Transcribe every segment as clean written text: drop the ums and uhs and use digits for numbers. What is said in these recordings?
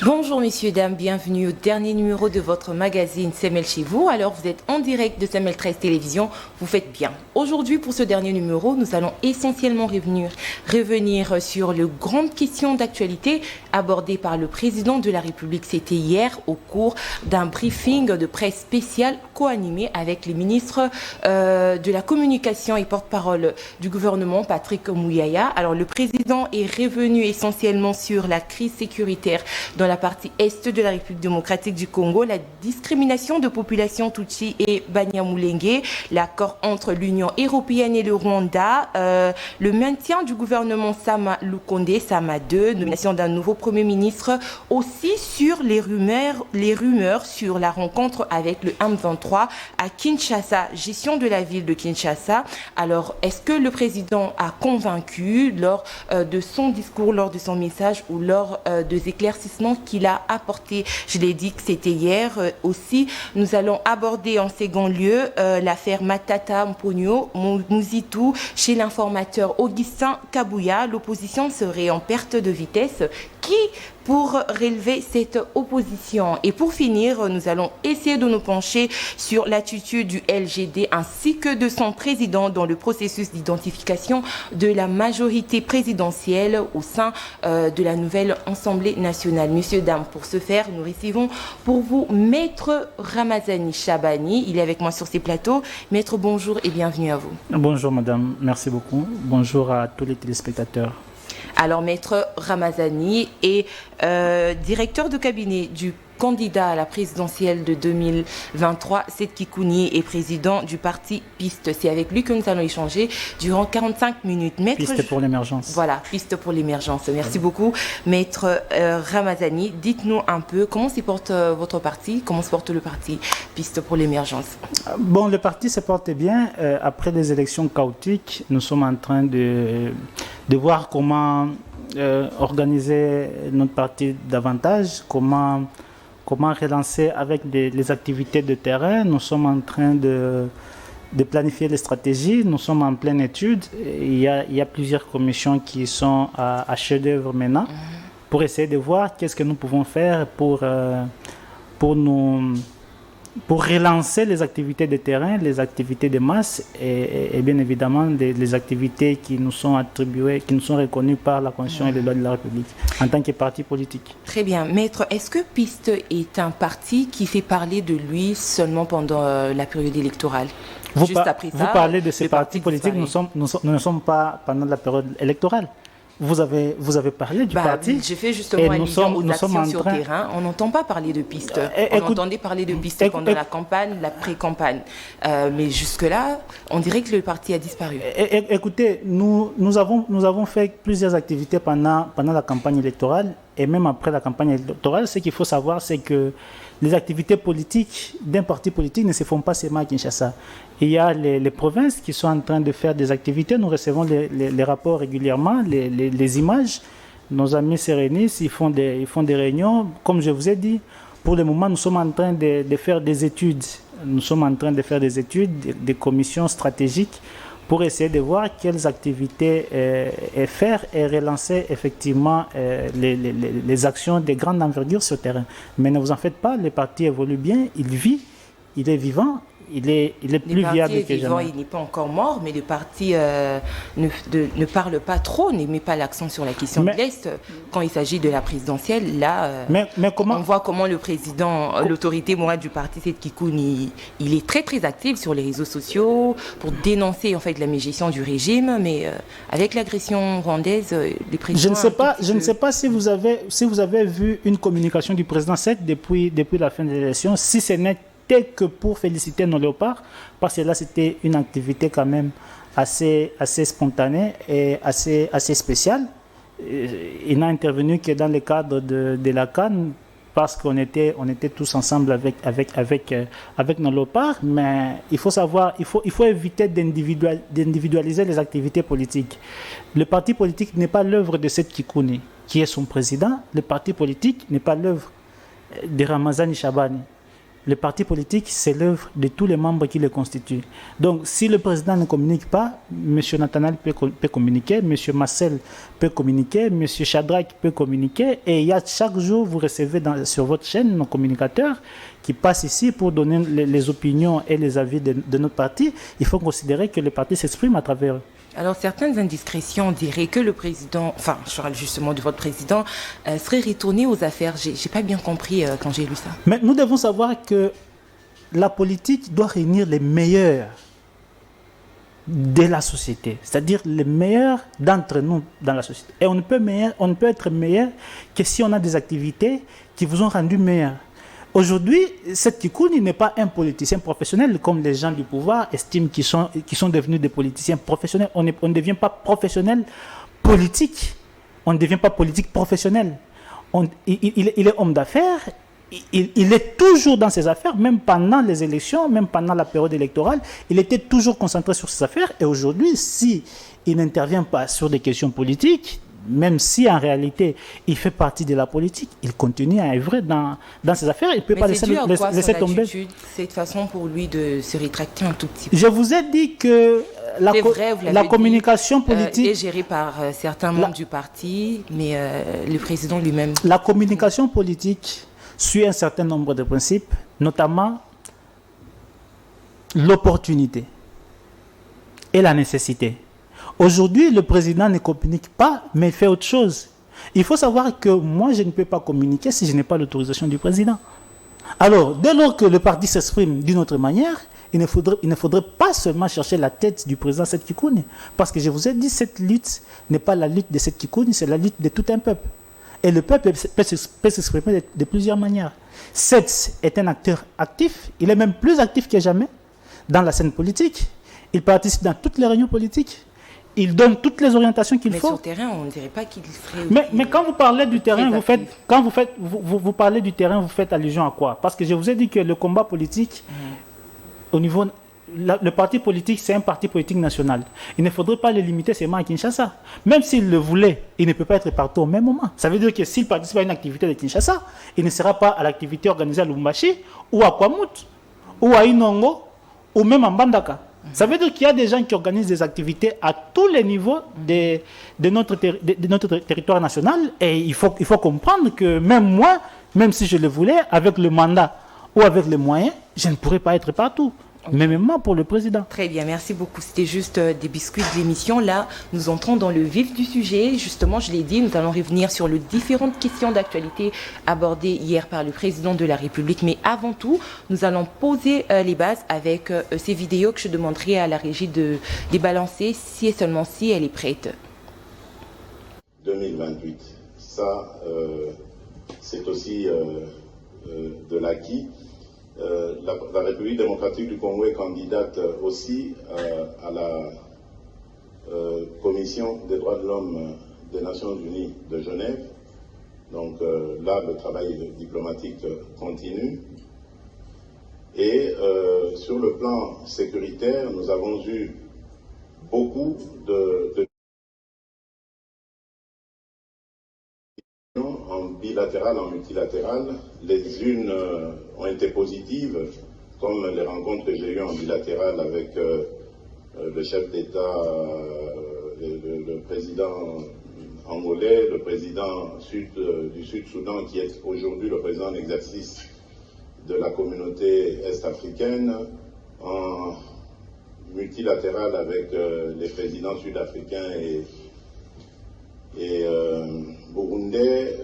Bonjour messieurs, dames, bienvenue au dernier numéro de votre magazine Semel chez vous. Alors vous êtes en direct de Semel 13 Télévision, vous faites bien. Aujourd'hui pour ce dernier numéro, nous allons essentiellement revenir sur les grandes questions d'actualité abordées par le président de la République. C'était hier au cours d'un briefing de presse spécial co-animé avec les ministres de la communication et porte-parole du gouvernement, Patrick Mouyaya. Alors le président est revenu essentiellement sur la crise sécuritaire dans la partie est de la République démocratique du Congo, la discrimination de populations Tutsi et Banyamulenge, l'accord entre l'Union européenne et le Rwanda, le maintien du gouvernement Sama Lukonde, Sama 2, nomination d'un nouveau Premier ministre, aussi sur les rumeurs sur la rencontre avec le M23 à Kinshasa, gestion de la ville de Kinshasa. Alors, est-ce que le président a convaincu lors de son discours, lors de son message ou lors des éclaircissements qu'il a apporté? Je l'ai dit que c'était hier. Aussi, nous allons aborder en second lieu l'affaire Matata Mponyo Muzitu chez l'informateur Augustin Kabouya. L'opposition serait en perte de vitesse. Qui pour relever cette opposition? Et pour finir, nous allons essayer de nous pencher sur l'attitude du LGD ainsi que de son président dans le processus d'identification de la majorité présidentielle au sein de la nouvelle Assemblée nationale. Messieurs, dames, pour ce faire, nous recevons pour vous Maître Ramazani Chabani. Il est avec moi sur ces plateaux. Maître, bonjour et bienvenue à vous. Bonjour madame, merci beaucoup. Bonjour à tous les téléspectateurs. Alors, Maître Ramazani est directeur de cabinet du candidat à la présidentielle de 2023, Seth Kikouni, est président du parti PIST. C'est avec lui que nous allons échanger durant 45 minutes. Maître, PIST pour l'émergence. Voilà, PIST pour l'émergence. Merci beaucoup. Maître Ramazani, dites-nous un peu comment se porte votre parti, comment se porte le parti PIST pour l'émergence? Bon, le parti se porte bien. Après les élections chaotiques, nous sommes en train de voir comment organiser notre parti davantage, comment relancer avec les activités de terrain. Nous sommes en train de planifier les stratégies. Nous sommes en pleine étude. Il y a plusieurs commissions qui sont à chef d'œuvre maintenant pour essayer de voir qu'est-ce que nous pouvons faire pour relancer les activités de terrain, les activités de masse et bien évidemment les activités qui nous sont attribuées, qui nous sont reconnues par la Constitution et les lois de la République en tant que parti politique. Très bien. Maître, est-ce que PIST est un parti qui fait parler de lui seulement pendant la période électorale? Vous parlez de ces partis politiques, nous ne sommes pas pendant la période électorale. Vous avez parlé du parti. J'ai fait justement allusion aux actions sur terrain. On n'entend pas parler de pistes. On entendait parler de pistes pendant la campagne, la pré-campagne. Mais jusque-là, on dirait que le parti a disparu. Écoutez, nous avons fait plusieurs activités pendant la campagne électorale et même après la campagne électorale. Ce qu'il faut savoir, c'est que les activités politiques d'un parti politique ne se font pas seulement à Kinshasa. Il y a les provinces qui sont en train de faire des activités. Nous recevons les rapports régulièrement, les images. Nos amis se réunissent, ils font des réunions. Comme je vous ai dit, pour le moment, nous sommes en train de faire des études. Nous sommes en train de faire des études, des commissions stratégiques pour essayer de voir quelles activités faire et relancer effectivement les actions de grande envergure sur le terrain. Mais ne vous en faites pas, le parti évolue bien, il vit, il est vivant. Il est plus viable que jamais. Il n'est pas encore mort, mais le parti ne parle pas trop, ne met pas l'accent sur la question de l'Est. Quand il s'agit de la présidentielle, là, on voit comment le président, l'autorité morale du parti, Seth Kikouni, il est très très actif sur les réseaux sociaux pour dénoncer en fait la mégestion du régime, mais avec l'agression rwandaise, les présidents... Je ne sais pas si vous avez vu une communication du président Seth depuis la fin de l'élection, si ce n'est que pour féliciter nos léopards, parce que là c'était une activité quand même assez spontanée et assez spéciale. Il n'a intervenu que dans le cadre de la CAN parce qu'on était tous ensemble avec nos léopards, mais il faut savoir, il faut éviter d'individualiser les activités politiques. Le parti politique n'est pas l'œuvre de Seth Kikouni, qui est son président. Le parti politique n'est pas l'œuvre de Ramazani Chabani. les partis politiques, c'est l'œuvre de tous les membres qui les constituent. Donc, si le président ne communique pas, M. Nathanaël peut communiquer, M. Marcel peut communiquer, M. Shadrach peut communiquer, et il y a chaque jour, vous recevez sur votre chaîne nos communicateurs qui passent ici pour donner les opinions et les avis de notre parti. Il faut considérer que le parti s'exprime à travers eux. Alors, certaines indiscrétions diraient que le président, enfin, je parle justement de votre président, serait retourné aux affaires. J'ai pas bien compris quand j'ai lu ça. Mais nous devons savoir que la politique doit réunir les meilleurs de la société, c'est-à-dire les meilleurs d'entre nous dans la société. Et on ne peut être meilleur que si on a des activités qui vous ont rendu meilleur. Aujourd'hui, Seth Kikouni n'est pas un politicien professionnel comme les gens du pouvoir estiment qu'ils sont devenus des politiciens professionnels. On ne devient pas professionnel politique. On ne devient pas politique professionnel. Il est homme d'affaires. Il est toujours dans ses affaires, même pendant les élections, même pendant la période électorale. Il était toujours concentré sur ses affaires. Et aujourd'hui, s'il n'intervient pas sur des questions politiques, même si en réalité il fait partie de la politique, il continue à œuvrer dans ses affaires. Il ne peut pas laisser tomber. Cette façon pour lui de se rétracter un tout petit peu. Je vous ai dit que la communication politique est gérée par certains membres du parti, mais le président lui-même. La communication politique suit un certain nombre de principes, notamment l'opportunité et la nécessité. Aujourd'hui, le président ne communique pas, mais il fait autre chose. Il faut savoir que moi, je ne peux pas communiquer si je n'ai pas l'autorisation du président. Alors, dès lors que le parti s'exprime d'une autre manière, il ne faudrait pas seulement chercher la tête du président Seth Kikouni. Parce que je vous ai dit, cette lutte n'est pas la lutte de Seth Kikouni, c'est la lutte de tout un peuple. Et le peuple peut s'exprimer de plusieurs manières. Seth est un acteur actif, il est même plus actif que jamais dans la scène politique. Il participe dans toutes les réunions politiques. Il donne toutes les orientations qu'il faut. Mais sur le terrain, on ne dirait pas qu'il ferait... Mais quand vous parlez du terrain, vous parlez du terrain, vous faites allusion à quoi? Parce que je vous ai dit que le combat politique, au niveau... Le parti politique, c'est un parti politique national. Il ne faudrait pas le limiter seulement à Kinshasa. Même s'il le voulait, il ne peut pas être partout au même moment. Ça veut dire que s'il participe à une activité de Kinshasa, il ne sera pas à l'activité organisée à Lubumbashi, ou à Kwamut, ou à Inongo, ou même à Mbandaka. Ça veut dire qu'il y a des gens qui organisent des activités à tous les niveaux de notre territoire national. Et il faut comprendre que même moi, même si je le voulais, avec le mandat ou avec les moyens, je ne pourrais pas être partout. Mais même pour le président. Très bien, merci beaucoup. C'était juste des biscuits de l'émission. Là, nous entrons dans le vif du sujet. Justement, je l'ai dit, nous allons revenir sur les différentes questions d'actualité abordées hier par le président de la République. Mais avant tout, nous allons poser les bases avec ces vidéos que je demanderai à la régie de les balancer si et seulement si elle est prête. 2028, ça, c'est aussi de l'acquis. La République démocratique du Congo est candidate aussi à la Commission des droits de l'homme des Nations Unies de Genève. Donc là, le travail diplomatique continue. Et sur le plan sécuritaire, nous avons eu beaucoup de en bilatéral, en multilatéral. Les unes ont été positives, comme les rencontres que j'ai eues en bilatéral avec le chef d'État, le président angolais, le président du Sud-Soudan, qui est aujourd'hui le président en exercice de la communauté est-africaine, en multilatéral avec les présidents sud-africains et burundais,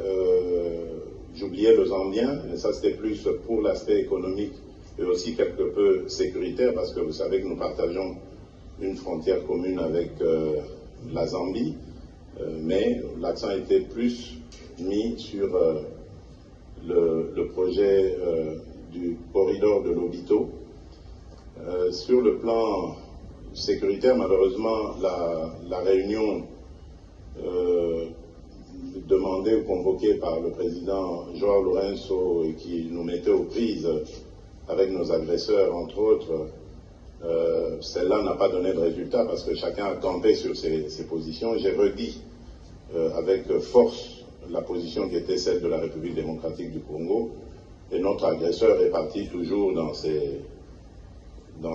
j'oubliais le zambien, mais ça c'était plus pour l'aspect économique et aussi quelque peu sécuritaire, parce que vous savez que nous partageons une frontière commune avec la Zambie, mais l'accent était plus mis sur le projet du corridor de Lobito. Sur le plan sécuritaire, malheureusement, la réunion demandée ou convoquée par le président João Lourenço et qui nous mettait aux prises avec nos agresseurs, entre autres, celle-là n'a pas donné de résultat parce que chacun a campé sur ses positions. J'ai redit avec force la position qui était celle de la République démocratique du Congo, Et notre agresseur est parti toujours dans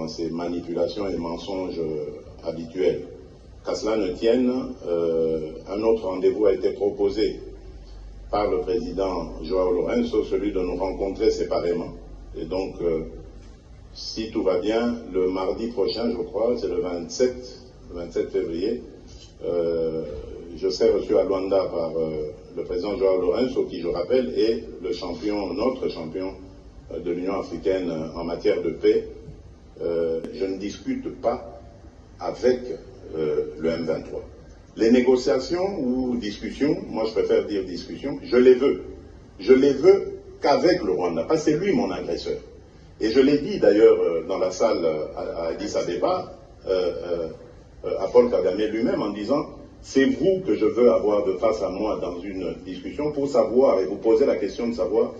ses manipulations et mensonges habituels. Qu'à cela ne tienne, un autre rendez-vous a été proposé par le président João Lourenço, celui de nous rencontrer séparément. Et donc, si tout va bien, le mardi prochain, je crois, c'est le 27 février, je serai reçu à Luanda par le président João Lourenço, qui, je rappelle, est notre champion de l'Union africaine en matière de paix. Je ne discute pas avec le M23. Les négociations ou discussions, moi je préfère dire discussions, je les veux. Je les veux qu'avec le Rwanda, parce que c'est lui mon agresseur. Et je l'ai dit d'ailleurs dans la salle à Addis Abeba, à Paul Kagame lui-même, en disant c'est vous que je veux avoir de face à moi dans une discussion pour savoir et vous poser la question de savoir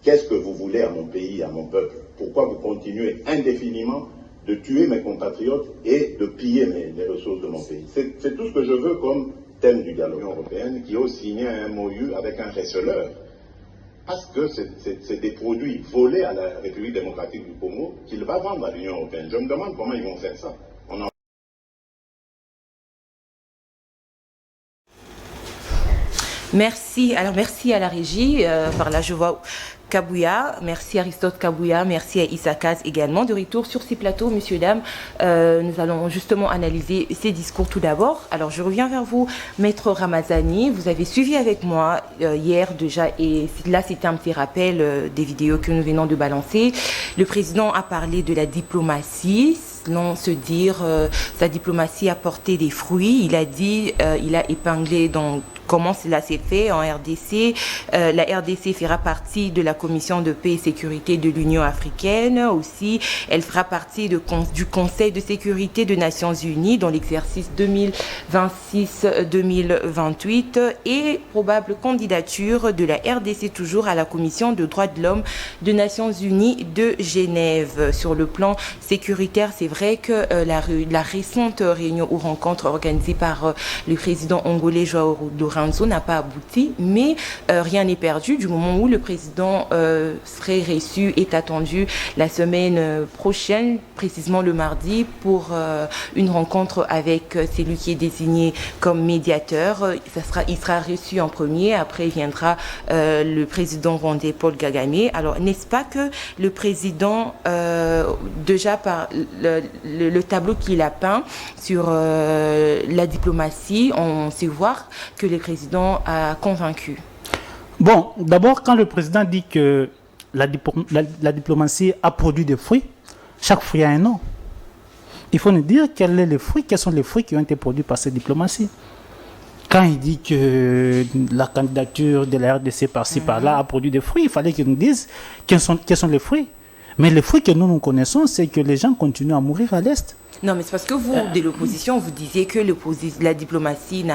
qu'est-ce que vous voulez à mon pays, à mon peuple. Pourquoi vous continuez indéfiniment de tuer mes compatriotes et de piller les ressources de mon pays. C'est tout ce que je veux comme thème du dialogue européen, qui a signé un MOU avec un receleur. Parce que c'est des produits volés à la République démocratique du Congo qu'il va vendre à l'Union européenne. Je me demande comment ils vont faire ça. Merci. Alors, merci à la régie. Par là, je vois Kabouya. Merci Aristote Kabouya. Merci à Issa Kaz également. De retour sur ces plateaux, messieurs, dames, nous allons justement analyser ces discours tout d'abord. Alors, je reviens vers vous, Maître Ramazani. Vous avez suivi avec moi hier déjà, et là, c'était un petit rappel des vidéos que nous venons de balancer. Le président a parlé de la diplomatie. Selon se dire, sa diplomatie a porté des fruits. Il a dit, il a épinglé donc comment cela s'est fait en RDC. La RDC fera partie de la Commission de paix et sécurité de l'Union africaine. Aussi, elle fera partie du Conseil de sécurité des Nations unies dans l'exercice 2026-2028 et probable candidature de la RDC toujours à la Commission de droits de l'homme des Nations unies de Genève. Sur le plan sécuritaire, c'est vrai que la récente réunion ou rencontre organisée par le président angolais João Lourenço n'a pas abouti, mais rien n'est perdu du moment où le président serait reçu, est attendu la semaine prochaine, précisément le mardi, pour une rencontre avec celui qui est désigné comme médiateur. Il sera reçu en premier, après viendra le président rwandais Paul Kagame. Alors, n'est-ce pas que le président, déjà par le tableau qu'il a peint sur la diplomatie, on sait voir que le président a convaincu? Bon, d'abord, quand le président dit que la diplomatie a produit des fruits, chaque fruit a un nom. Il faut nous dire quels sont les fruits qui ont été produits par cette diplomatie. Quand il dit que la candidature de la RDC par-ci, par-là a produit des fruits, il fallait qu'il nous dise quels sont les fruits. Mais les fruits que nous connaissons, c'est que les gens continuent à mourir à l'Est. Non, mais c'est parce que vous, de l'opposition, vous disiez que la diplomatie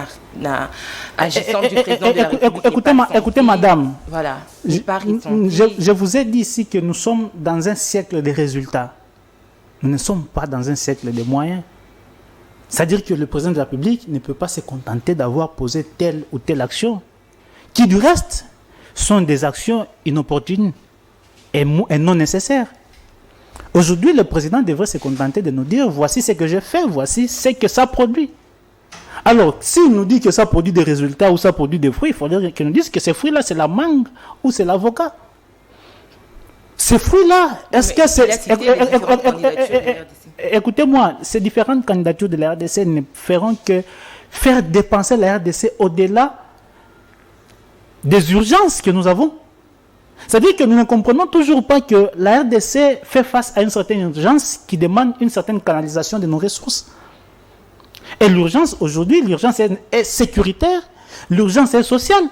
agissant du président de la République... Écoutez, madame. Voilà. Je vous ai dit ici que nous sommes dans un siècle de résultats. Nous ne sommes pas dans un siècle de moyens. C'est-à-dire que le président de la République ne peut pas se contenter d'avoir posé telle ou telle action, qui du reste sont des actions inopportunes et non nécessaires. Aujourd'hui, le président devrait se contenter de nous dire voici ce que j'ai fait, voici ce que ça produit. Alors, s'il nous dit que ça produit des résultats ou ça produit des fruits, il faudrait qu'il nous dise que ces fruits-là, c'est la mangue ou c'est l'avocat. Ces fruits-là, est-ce que c'est... Écoutez-moi, ces différentes candidatures de la RDC ne feront que faire dépenser la RDC au-delà des urgences que nous avons. C'est-à-dire que nous ne comprenons toujours pas que la RDC fait face à une certaine urgence qui demande une certaine canalisation de nos ressources. Et l'urgence aujourd'hui, l'urgence est sécuritaire, l'urgence est sociale.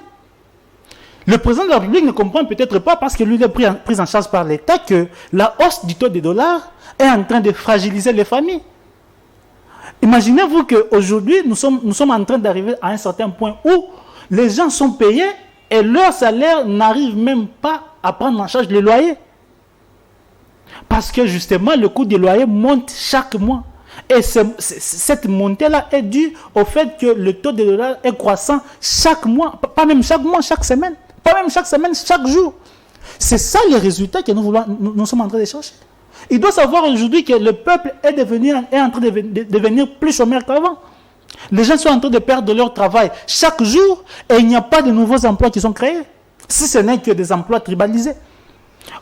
Le président de la République ne comprend peut-être pas, parce que lui est pris en charge par l'État, que la hausse du taux des dollars est en train de fragiliser les familles. Imaginez-vous qu'aujourd'hui, nous sommes en train d'arriver à un certain point où les gens sont payés et leur salaire n'arrive même pas à prendre en charge les loyers. Parce que justement, le coût des loyers monte chaque mois. Et cette montée-là est due au fait que le taux de dollar est croissant chaque mois, pas même chaque mois, chaque semaine, pas même chaque semaine, chaque jour. C'est ça les résultats que nous sommes en train de chercher. Il doit savoir aujourd'hui que le peuple est en train de devenir plus chômeur qu'avant. Les gens sont en train de perdre leur travail chaque jour et il n'y a pas de nouveaux emplois qui sont créés. Si ce n'est que des emplois tribalisés.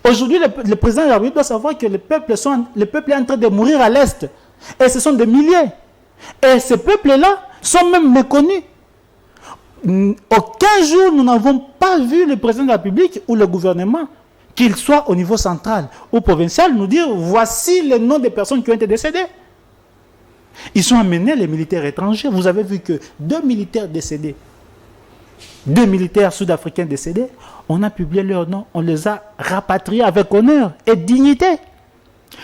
Aujourd'hui, le président de la République doit savoir que le peuple est en train de mourir à l'Est. Et ce sont des milliers. Et ces peuples-là sont même méconnus. Aucun jour, nous n'avons pas vu le président de la République ou le gouvernement, qu'il soit au niveau central ou provincial, nous dire voici les noms des personnes qui ont été décédées. Ils ont amené les militaires étrangers. Vous avez vu que 2 militaires décédés, 2 militaires sud-africains décédés, on a publié leurs noms, on les a rapatriés avec honneur et dignité.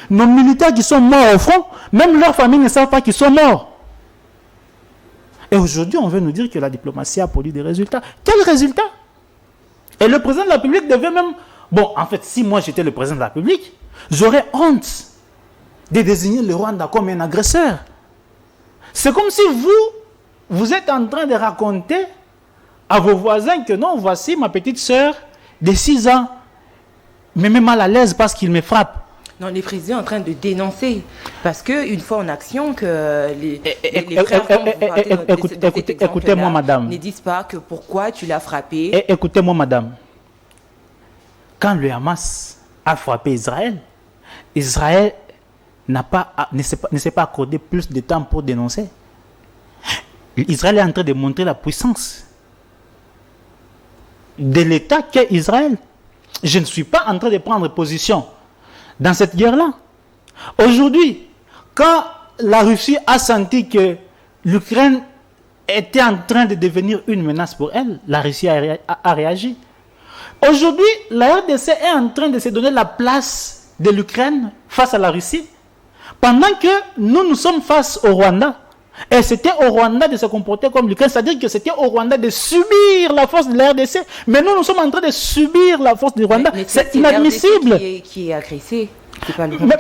Nos militaires qui sont morts au front, même leurs familles ne savent pas qu'ils sont morts. Et aujourd'hui, on veut nous dire que la diplomatie a produit des résultats. Quels résultats? Et le président de la République devait même... Bon, en fait, si moi j'étais le président de la République, j'aurais honte de désigner le Rwanda comme un agresseur. C'est comme si vous êtes en train de raconter à vos voisins que non, voici ma petite sœur de 6 ans, me met mal à l'aise parce qu'il me frappe. Non, les présidents sont en train de dénoncer. Parce qu'une fois en action, que les frères écoutez-moi, madame. Ne disent pas que pourquoi tu l'as frappé. Écoutez-moi, madame. Quand le Hamas a frappé Israël, Israël ne s'est pas accordé plus de temps pour dénoncer. Israël est en train de montrer la puissance de l'État qu'est Israël. Je ne suis pas en train de prendre position dans cette guerre-là. Aujourd'hui, quand la Russie a senti que l'Ukraine était en train de devenir une menace pour elle, la Russie a réagi. Aujourd'hui, la RDC est en train de se donner la place de l'Ukraine face à la Russie, pendant que nous sommes face au Rwanda. Et c'était au Rwanda de se comporter comme l'Ukraine, c'est-à-dire que c'était au Rwanda de subir la force de la RDC. Mais nous sommes en train de subir la force du Rwanda. C'est inadmissible. RDC qui est agressé.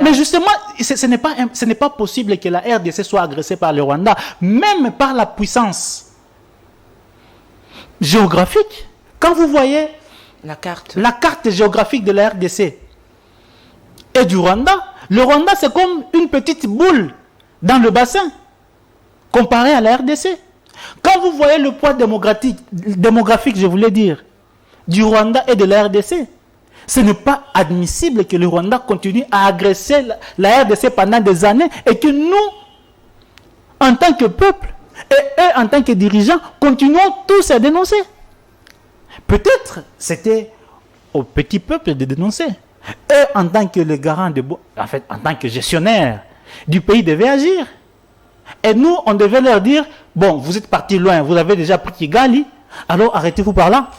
Mais justement, ce n'est pas possible que la RDC soit agressée par le Rwanda, même par la puissance géographique. Quand vous voyez la carte géographique de la RDC et du Rwanda, le Rwanda c'est comme une petite boule dans le bassin comparé à la RDC. Quand vous voyez le poids démographique, je voulais dire, du Rwanda et de la RDC, ce n'est pas admissible que le Rwanda continue à agresser la RDC pendant des années et que nous, en tant que peuple, et eux, en tant que dirigeants, continuons tous à dénoncer. Peut-être c'était au petit peuple de dénoncer. Eux, en tant que les garants en tant que gestionnaires du pays, devaient agir. Et nous, on devait leur dire, bon, vous êtes partis loin, vous avez déjà pris Kigali, alors arrêtez-vous par là.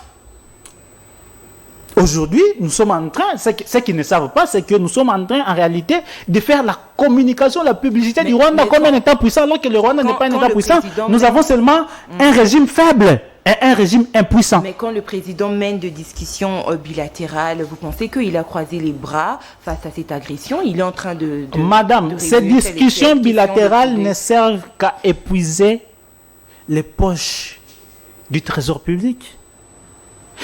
Aujourd'hui, nous sommes en train, ce qu'ils ne savent pas, c'est que nous sommes en train, en réalité, de faire la communication, la publicité du Rwanda comme un État puissant, alors que le Rwanda n'est pas un État puissant. Nous avons seulement un régime faible et un régime impuissant. Mais quand le président mène des discussions bilatérales, vous pensez qu'il a croisé les bras face à cette agression? Il est en train Madame, ces discussions bilatérales ne servent qu'à épuiser les poches du trésor public.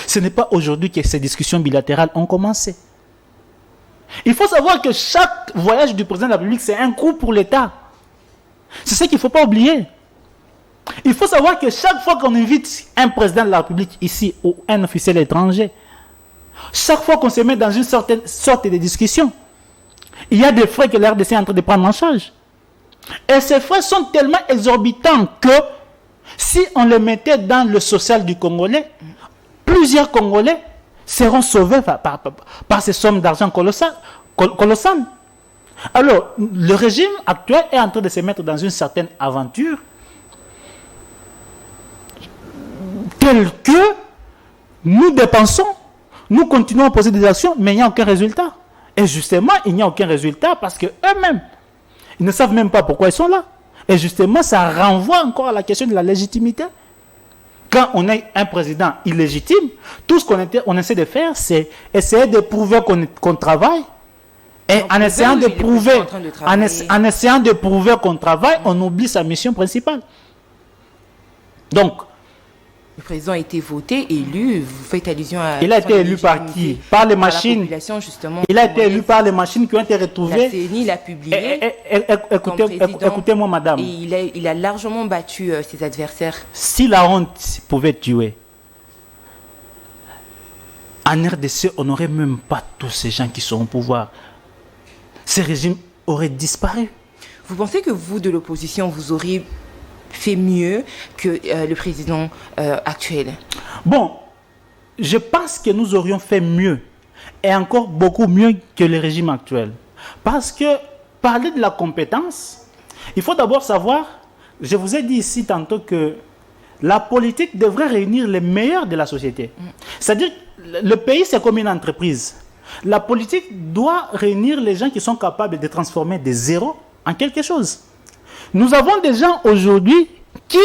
Ce n'est pas aujourd'hui que ces discussions bilatérales ont commencé. Il faut savoir que chaque voyage du président de la République, c'est un coût pour l'État. C'est ce qu'il ne faut pas oublier. Il faut savoir que chaque fois qu'on invite un président de la République ici ou un officiel étranger, chaque fois qu'on se met dans une sorte de discussion, il y a des frais que la RDC est en train de prendre en charge. Et ces frais sont tellement exorbitants que si on les mettait dans le social du Congolais, plusieurs Congolais seront sauvés par ces sommes d'argent colossales. Alors, le régime actuel est en train de se mettre dans une certaine aventure telle que nous dépensons, nous continuons à poser des actions, mais il n'y a aucun résultat. Et justement, il n'y a aucun résultat parce qu'eux-mêmes, ils ne savent même pas pourquoi ils sont là. Et justement, ça renvoie encore à la question de la légitimité. Quand on est un président illégitime, tout ce qu'on essaie de faire, c'est essayer de prouver qu'on travaille. Et en essayant de prouver qu'on travaille, on oublie sa mission principale. Donc, Le président a été voté, élu. Vous faites allusion à... Il a été élu par qui? Par les machines. La population, justement. Il a été élu par les machines qui ont été retrouvées. La CENI l'a publié. Écoutez-moi, madame. Et il a largement battu ses adversaires. Si la honte pouvait tuer, en RDC, on n'aurait même pas tous ces gens qui sont au pouvoir. Ces régimes auraient disparu. Vous pensez que vous, de l'opposition, vous auriez fait mieux que le président actuel? Bon, je pense que nous aurions fait mieux, et encore beaucoup mieux que le régime actuel. Parce que parler de la compétence, il faut d'abord savoir, je vous ai dit ici tantôt que la politique devrait réunir les meilleurs de la société. C'est-à-dire, le pays, c'est comme une entreprise. La politique doit réunir les gens qui sont capables de transformer des zéros en quelque chose. Nous avons des gens aujourd'hui qui,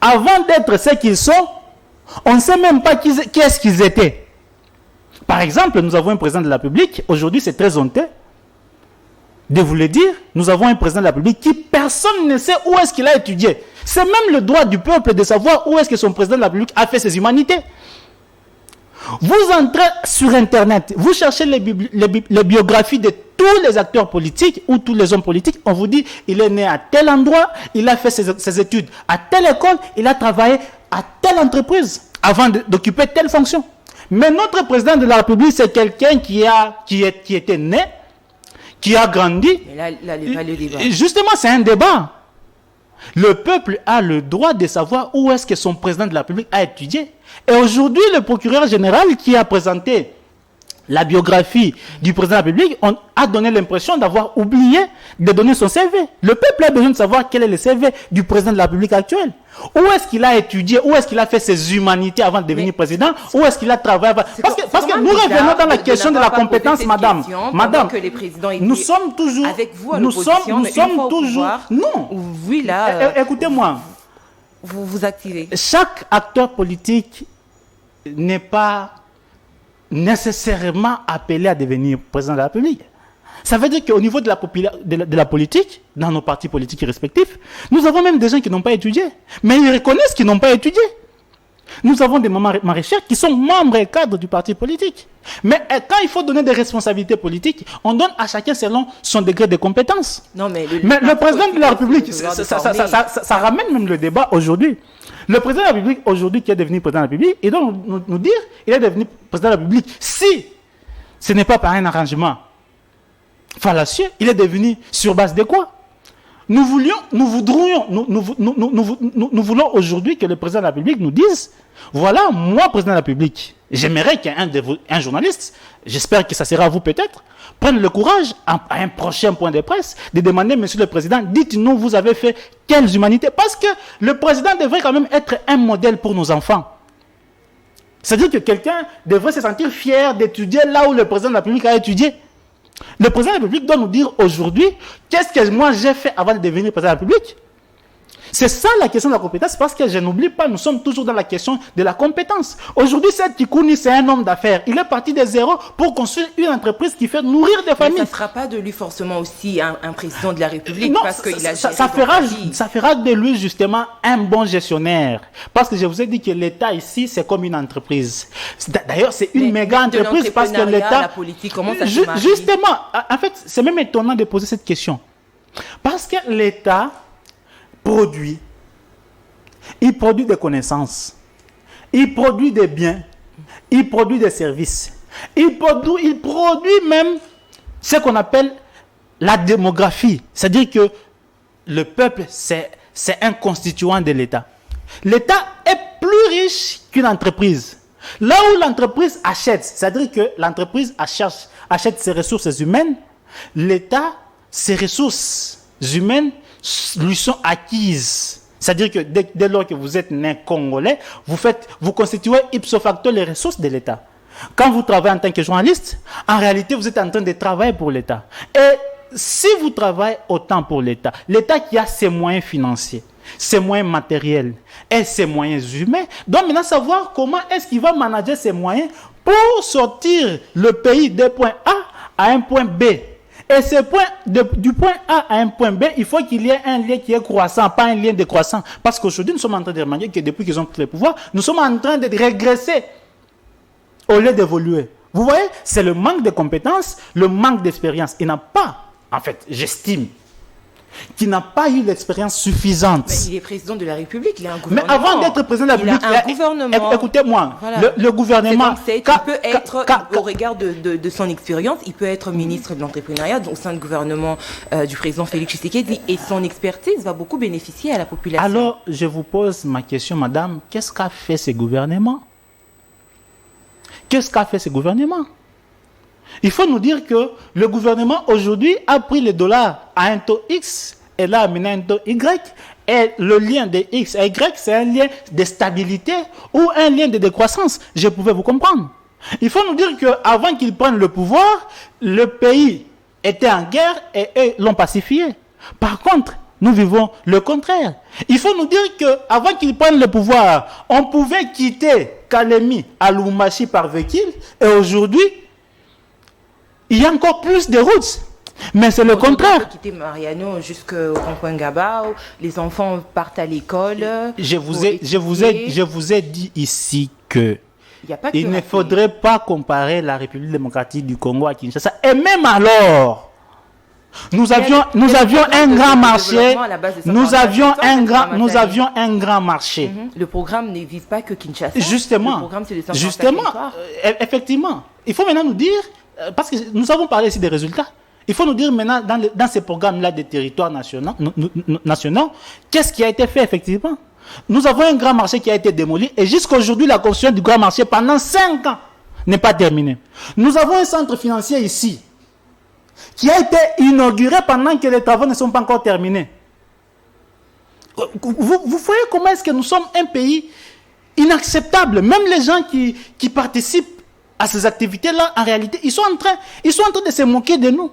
avant d'être ce qu'ils sont, on ne sait même pas qui est-ce qu'ils étaient. Par exemple, nous avons un président de la République, aujourd'hui c'est très honteux de vous le dire, nous avons un président de la République qui personne ne sait où est-ce qu'il a étudié. C'est même le droit du peuple de savoir où est-ce que son président de la République a fait ses humanités. Vous entrez sur Internet, vous cherchez les biographies de tous les acteurs politiques ou tous les hommes politiques, on vous dit il est né à tel endroit, il a fait ses études à telle école, il a travaillé à telle entreprise avant d'occuper telle fonction. Mais notre président de la République, c'est quelqu'un qui était né, qui a grandi. Mais là, il va le débat. Justement, c'est un débat. Le peuple a le droit de savoir où est-ce que son président de la République a étudié. Et aujourd'hui, le procureur général qui a présenté la biographie du président de la République a donné l'impression d'avoir oublié de donner son CV. Le peuple a besoin de savoir quel est le CV du président de la République actuelle. Où est-ce qu'il a étudié, où est-ce qu'il a fait ses humanités avant de devenir président, où est-ce qu'il a travaillé avant... Parce que nous revenons dans la question de la compétence, madame. Madame, nous sommes toujours... Avec vous à l'opposition, nous sommes toujours... Non. Oui, là... Écoutez-moi. Vous activez. Chaque acteur politique n'est pas nécessairement appelé à devenir président de la République. Ça veut dire qu'au niveau de la politique, dans nos partis politiques respectifs, nous avons même des gens qui n'ont pas étudié. Mais ils reconnaissent qu'ils n'ont pas étudié. Nous avons des maraîchers qui sont membres et cadres du parti politique. Mais quand il faut donner des responsabilités politiques, on donne à chacun selon son degré de compétence. Non, mais le président de la République, ça ramène même le débat aujourd'hui. Le président de la République aujourd'hui qui est devenu président de la République, il doit nous dire qu'il est devenu président de la République. Si ce n'est pas par un arrangement fallacieux, il est devenu sur base de quoi? Nous voulons aujourd'hui que le président de la République nous dise, voilà, moi, président de la République, j'aimerais qu'un journaliste, j'espère que ça sera vous peut-être, prenne le courage, à un prochain point de presse, de demander, monsieur le président, dites-nous, vous avez fait quelles humanités? Parce que le président devrait quand même être un modèle pour nos enfants. C'est-à-dire que quelqu'un devrait se sentir fier d'étudier là où le président de la République a étudié. Le président de la République doit nous dire aujourd'hui qu'est-ce que moi j'ai fait avant de devenir président de la République. C'est ça la question de la compétence, parce que je n'oublie pas, nous sommes toujours dans la question de la compétence. Aujourd'hui, Seth Kikouni, c'est un homme d'affaires. Il est parti de zéro pour construire une entreprise qui fait nourrir des familles. Mais ça ne sera pas de lui forcément aussi un président de la République, non, parce qu'il a ça fera de lui justement un bon gestionnaire. Parce que je vous ai dit que l'État ici, c'est comme une entreprise. D'ailleurs, c'est une méga entreprise parce que l'État... La politique, comment ça se marie? Justement, en fait, c'est même étonnant de poser cette question. Parce que l'État produit. Il produit des connaissances. Il produit des biens. Il produit des services. Il produit même ce qu'on appelle la démographie. C'est-à-dire que le peuple, c'est un constituant de l'État. L'État est plus riche qu'une entreprise. Là où l'entreprise achète, c'est-à-dire que l'entreprise achète ses ressources humaines, l'État, ses ressources humaines lui sont acquises. C'est-à-dire que dès lors que vous êtes né congolais, vous constituez ipso facto les ressources de l'État. Quand vous travaillez en tant que journaliste, en réalité, vous êtes en train de travailler pour l'État. Et si vous travaillez autant pour l'État, l'État qui a ses moyens financiers, ses moyens matériels et ses moyens humains, doit maintenant savoir comment est-ce qu'il va manager ses moyens pour sortir le pays d'un point A à un point B. Et du point A à un point B, il faut qu'il y ait un lien qui est croissant, pas un lien décroissant. Parce qu'aujourd'hui, nous sommes en train de remarquer que depuis qu'ils ont pris le pouvoir, nous sommes en train de régresser au lieu d'évoluer. Vous voyez, c'est le manque de compétences, le manque d'expérience. Il n'a pas, en fait, j'estime, qu'il n'a pas eu l'expérience suffisante. Mais il est président de la République, il a un gouvernement. Mais avant d'être président de la République, il a un gouvernement. Écoutez-moi, Voilà. le gouvernement... Il peut être, au regard de son expérience, il peut être ministre de l'entrepreneuriat au sein du gouvernement du président Félix Tshisekedi, et son expertise va beaucoup bénéficier à la population. Alors, je vous pose ma question, madame, qu'est-ce qu'a fait ce gouvernement? Qu'est-ce qu'a fait ce gouvernement? Il faut nous dire que le gouvernement aujourd'hui a pris le dollar à un taux X et l'a amené à un taux Y. Et le lien de X à Y, c'est un lien de stabilité ou un lien de décroissance. Je pouvais vous comprendre. Il faut nous dire qu'avant qu'ils prennent le pouvoir, le pays était en guerre et eux l'ont pacifié. Par contre, nous vivons le contraire. Il faut nous dire qu'avant qu'ils prennent le pouvoir, on pouvait quitter Kalemi à Lubumbashi par véhicule et aujourd'hui, il y a encore plus de routes. Mais c'est le contraire. On peut quitter Mariano jusqu'au rond-point Gabao, les enfants partent à l'école. Je vous ai dit ici que il ne faudrait pas comparer la République démocratique du Congo à Kinshasa. Et même alors, nous avions un grand marché. Nous avions un grand marché. Le programme ne vise pas que Kinshasa. Justement. Le programme, c'est de effectivement. Il faut maintenant nous dire, parce que nous avons parlé ici des résultats, il faut nous dire maintenant, dans ces programmes-là des territoires nationaux, qu'est-ce qui a été fait effectivement? Nous avons un grand marché qui a été démoli et jusqu'à aujourd'hui, la construction du grand marché pendant 5 ans n'est pas terminée. Nous avons un centre financier ici qui a été inauguré pendant que les travaux ne sont pas encore terminés. Vous voyez comment est-ce que nous sommes un pays inacceptable. Même les gens qui participent à ces activités-là, en réalité, ils sont en train de se moquer de nous.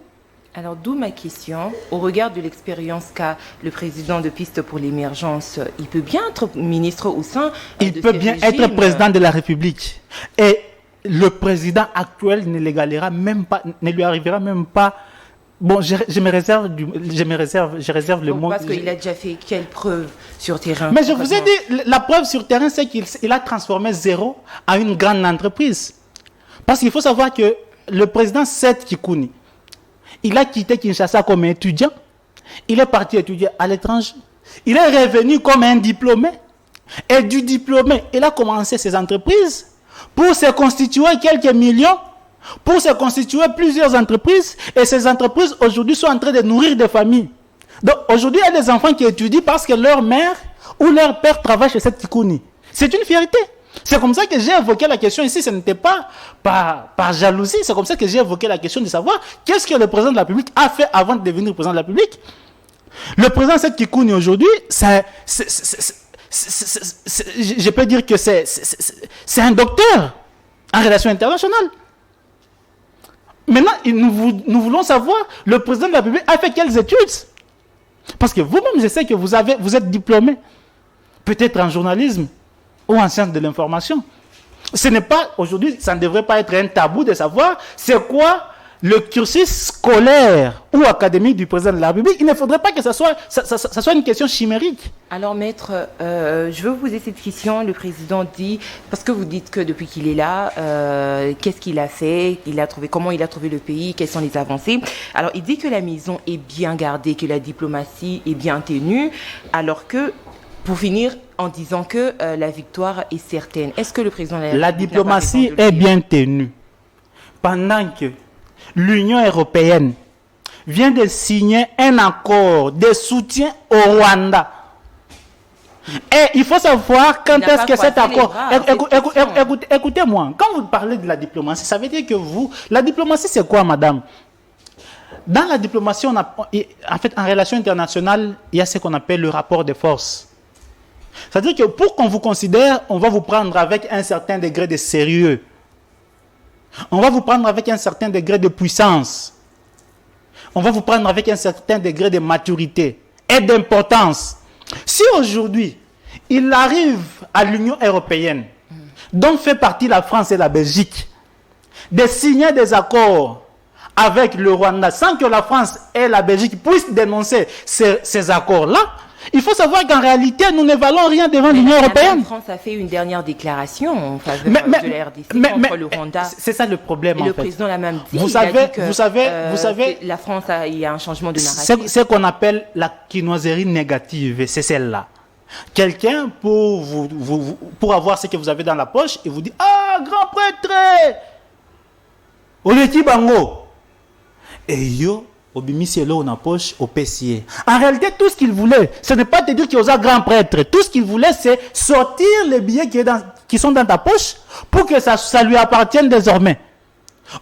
Alors, d'où ma question. Au regard de l'expérience qu'a le président de Piste pour l'émergence, il peut bien être ministre au sein il peut bien être président de la République. Et le président actuel ne l'égalera même pas, ne lui arrivera même pas. Bon, je réserve le mot. Parce qu'il a déjà fait quelle preuve sur terrain? Mais je vous ai dit, la preuve sur terrain, c'est qu'il a transformé zéro en une grande entreprise. Parce qu'il faut savoir que le président Seth Kikouni, il a quitté Kinshasa comme étudiant. Il est parti étudier à l'étranger. Il est revenu comme un diplômé. Et du diplômé, il a commencé ses entreprises pour se constituer quelques millions, pour se constituer plusieurs entreprises. Et ces entreprises, aujourd'hui, sont en train de nourrir des familles. Donc, aujourd'hui, il y a des enfants qui étudient parce que leur mère ou leur père travaille chez cette Kikouni. C'est une fierté. C'est comme ça que j'ai évoqué la question ici. Ce n'était pas par jalousie. C'est comme ça que j'ai évoqué la question de savoir qu'est-ce que le président de la République a fait avant de devenir président de la République. Le président Seth Kikouni aujourd'hui, je peux dire que c'est un docteur en relations internationales. Maintenant, nous voulons savoir, le président de la République a fait quelles études? Parce que vous-même, je sais que vous êtes diplômé, peut-être en journalisme ou en sciences de l'information. Ce n'est pas, aujourd'hui, ça ne devrait pas être un tabou de savoir c'est quoi le cursus scolaire ou académique du président de la République. Il ne faudrait pas que ça soit une question chimérique. Alors, maître, je veux vous poser cette question. Le président dit, parce que vous dites que depuis qu'il est là, qu'est-ce qu'il a fait, comment il a trouvé le pays, quelles sont les avancées. Alors, il dit que la maison est bien gardée, que la diplomatie est bien tenue, alors que, pour finir, en disant que la victoire est certaine. Est-ce que le président de la République diplomatie est bien tenue pendant que l'Union européenne vient de signer un accord de soutien au Rwanda. Et il faut savoir quand est-ce que cet accord... Écoutez-moi, quand vous parlez de la diplomatie, ça veut dire que la diplomatie c'est quoi, madame? Dans la diplomatie, en fait, en relation internationale, il y a ce qu'on appelle le rapport de force. C'est-à-dire que pour qu'on vous considère, on va vous prendre avec un certain degré de sérieux. On va vous prendre avec un certain degré de puissance. On va vous prendre avec un certain degré de maturité et d'importance. Si aujourd'hui, il arrive à l'Union européenne, dont fait partie la France et la Belgique, de signer des accords avec le Rwanda sans que la France et la Belgique puissent dénoncer ces accords-là, il faut savoir qu'en réalité, nous ne valons rien devant l'Union européenne. La France a fait une dernière déclaration en faveur de la RDC contre le Rwanda. C'est ça le problème, et en le fait. président l'a même dit. Vous savez, la France, il y a un changement de narratif. C'est ce qu'on appelle la quinoiserie négative, c'est celle-là. Quelqu'un, pour avoir ce que vous avez dans la poche, il vous dit « Ah, grand prêtre, Oleki Bango !» Et yo, Obimisi là on a poche au PCA. En réalité, tout ce qu'il voulait, ce n'est pas te dire qu'il y a un grand prêtre. Tout ce qu'il voulait, c'est sortir les billets qui sont dans ta poche pour que ça lui appartienne désormais.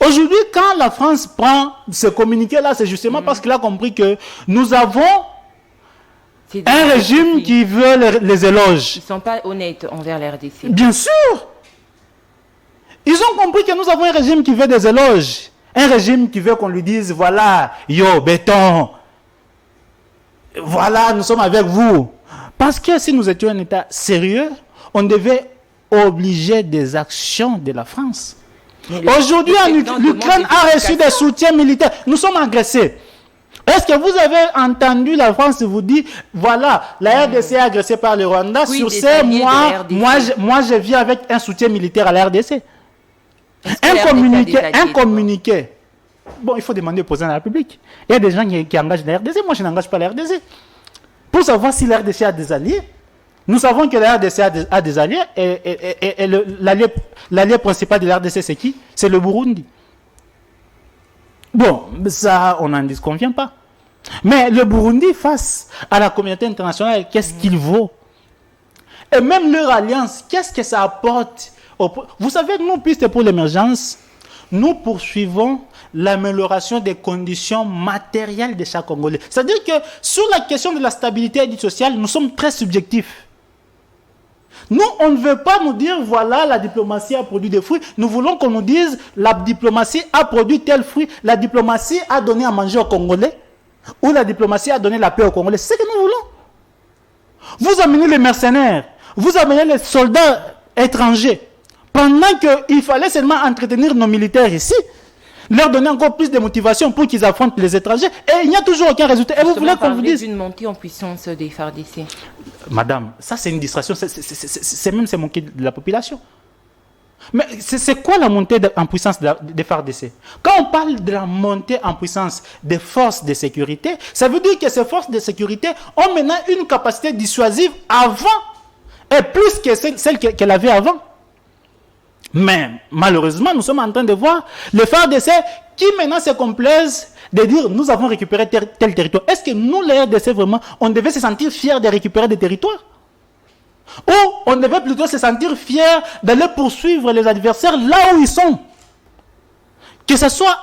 Aujourd'hui, quand la France prend ce communiqué-là, c'est justement parce qu'il a compris que nous avons un régime qui veut les éloges. Ils ne sont pas honnêtes envers la RDC. Bien sûr. Ils ont compris que nous avons un régime qui veut des éloges. Un régime qui veut qu'on lui dise, voilà, yo, béton, voilà, nous sommes avec vous. Parce que si nous étions un État sérieux, on devait obliger des actions de la France. Aujourd'hui, l'Ukraine a reçu des soutiens militaires. Nous sommes agressés. Est-ce que vous avez entendu la France vous dire, voilà, la RDC est agressée par le Rwanda, oui, sur ces mois, moi je viens avec un soutien militaire à la RDC. Un communiqué. Bon, il faut demander au président de la République. Il y a des gens qui engagent la RDC. Moi, je n'engage pas la RDC. Pour savoir si la RDC a des alliés, nous savons que la RDC a des alliés et l'allié principal de la RDC, c'est qui? C'est le Burundi. Bon, ça, on n'en disconvient pas. Mais le Burundi, face à la communauté internationale, qu'est-ce qu'il vaut? Et même leur alliance, qu'est-ce que ça apporte? Vous savez, nous, Pistes pour l'émergence, nous poursuivons l'amélioration des conditions matérielles de chaque Congolais. C'est-à-dire que sur la question de la stabilité et du social, nous sommes très subjectifs. Nous, on ne veut pas nous dire, voilà, la diplomatie a produit des fruits. Nous voulons qu'on nous dise, la diplomatie a produit tel fruit, la diplomatie a donné à manger aux Congolais, ou la diplomatie a donné la paix aux Congolais. C'est ce que nous voulons. Vous amenez les mercenaires, vous amenez les soldats étrangers, pendant qu'il fallait seulement entretenir nos militaires ici, leur donner encore plus de motivation pour qu'ils affrontent les étrangers, et il n'y a toujours aucun résultat. Et vous voulez qu'on vous dise une montée en puissance des FARDC. Madame, ça c'est une distraction, c'est même se moquer de la population. Mais c'est quoi la montée en puissance des FARDC? Quand on parle de la montée en puissance des forces de sécurité, ça veut dire que ces forces de sécurité ont maintenant une capacité dissuasive avant, et plus que celle qu'elle avait avant. Mais malheureusement, nous sommes en train de voir les FARDC qui maintenant se complaisent de dire nous avons récupéré tel territoire. Est-ce que nous, les RDC, vraiment, on devait se sentir fiers de récupérer des territoires? Ou on devait plutôt se sentir fiers d'aller poursuivre les adversaires là où ils sont? Que ce soit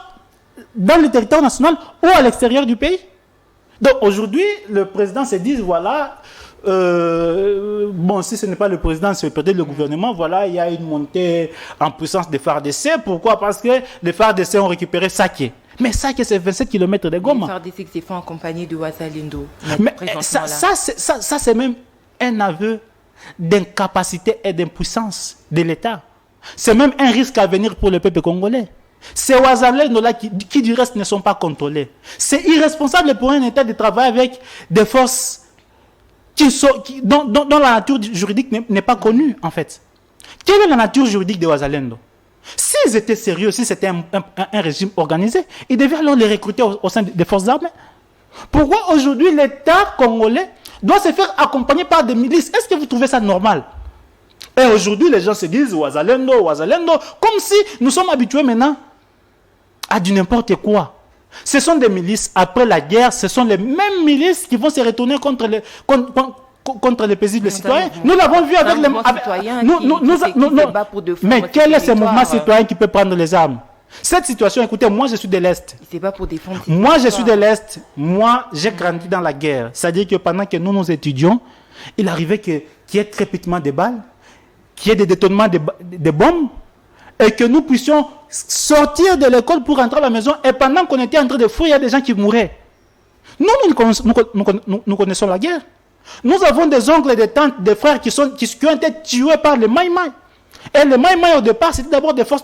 dans le territoire national ou à l'extérieur du pays. Donc aujourd'hui, le président se dit, voilà, bon, si ce n'est pas le président, c'est peut-être le gouvernement, voilà, il y a une montée en puissance des FARDC. Pourquoi? Parce que les FARDC ont récupéré Saké. Mais Saké, c'est 27 km de Goma. Les FARDC qui s'est fait en compagnie de Ouazalendo. Mais ça c'est même un aveu d'incapacité et d'impuissance de l'État. C'est même un risque à venir pour le peuple congolais. Ces Ouazalendo-là qui du reste ne sont pas contrôlés. C'est irresponsable pour un État de travailler avec des forces dont la nature juridique n'est pas connue, en fait. Quelle est la nature juridique des Ouazalendo? S'ils étaient sérieux, si c'était un régime organisé, ils devaient alors les recruter au sein des forces armées. Pourquoi aujourd'hui l'État congolais doit se faire accompagner par des milices? Est-ce que vous trouvez ça normal? Et aujourd'hui, les gens se disent Ouazalendo, Ouazalendo, comme si nous sommes habitués maintenant à du n'importe quoi. Ce sont des milices, après la guerre, ce sont les mêmes milices qui vont se retourner contre les paisibles citoyens. Nous l'avons vu avec les mouvements mais quel est ce mouvement citoyen qui peut prendre les armes? Cette situation, écoutez, moi je suis de l'Est. C'est pas pour défendre. Moi je suis de l'Est. Moi j'ai grandi dans la guerre. C'est-à-dire que pendant que nous étudions, il arrivait qu'il y ait trépitement de balles, qu'il y ait des détournements de bombes, et que nous puissions sortir de l'école pour rentrer à la maison, et pendant qu'on était en train de fouiller, il y a des gens qui mouraient. Nous connaissons la guerre. Nous avons des oncles et des tantes, des frères qui ont été tués par les Maïmaï. Et les Maïmaï, au départ, c'était d'abord des forces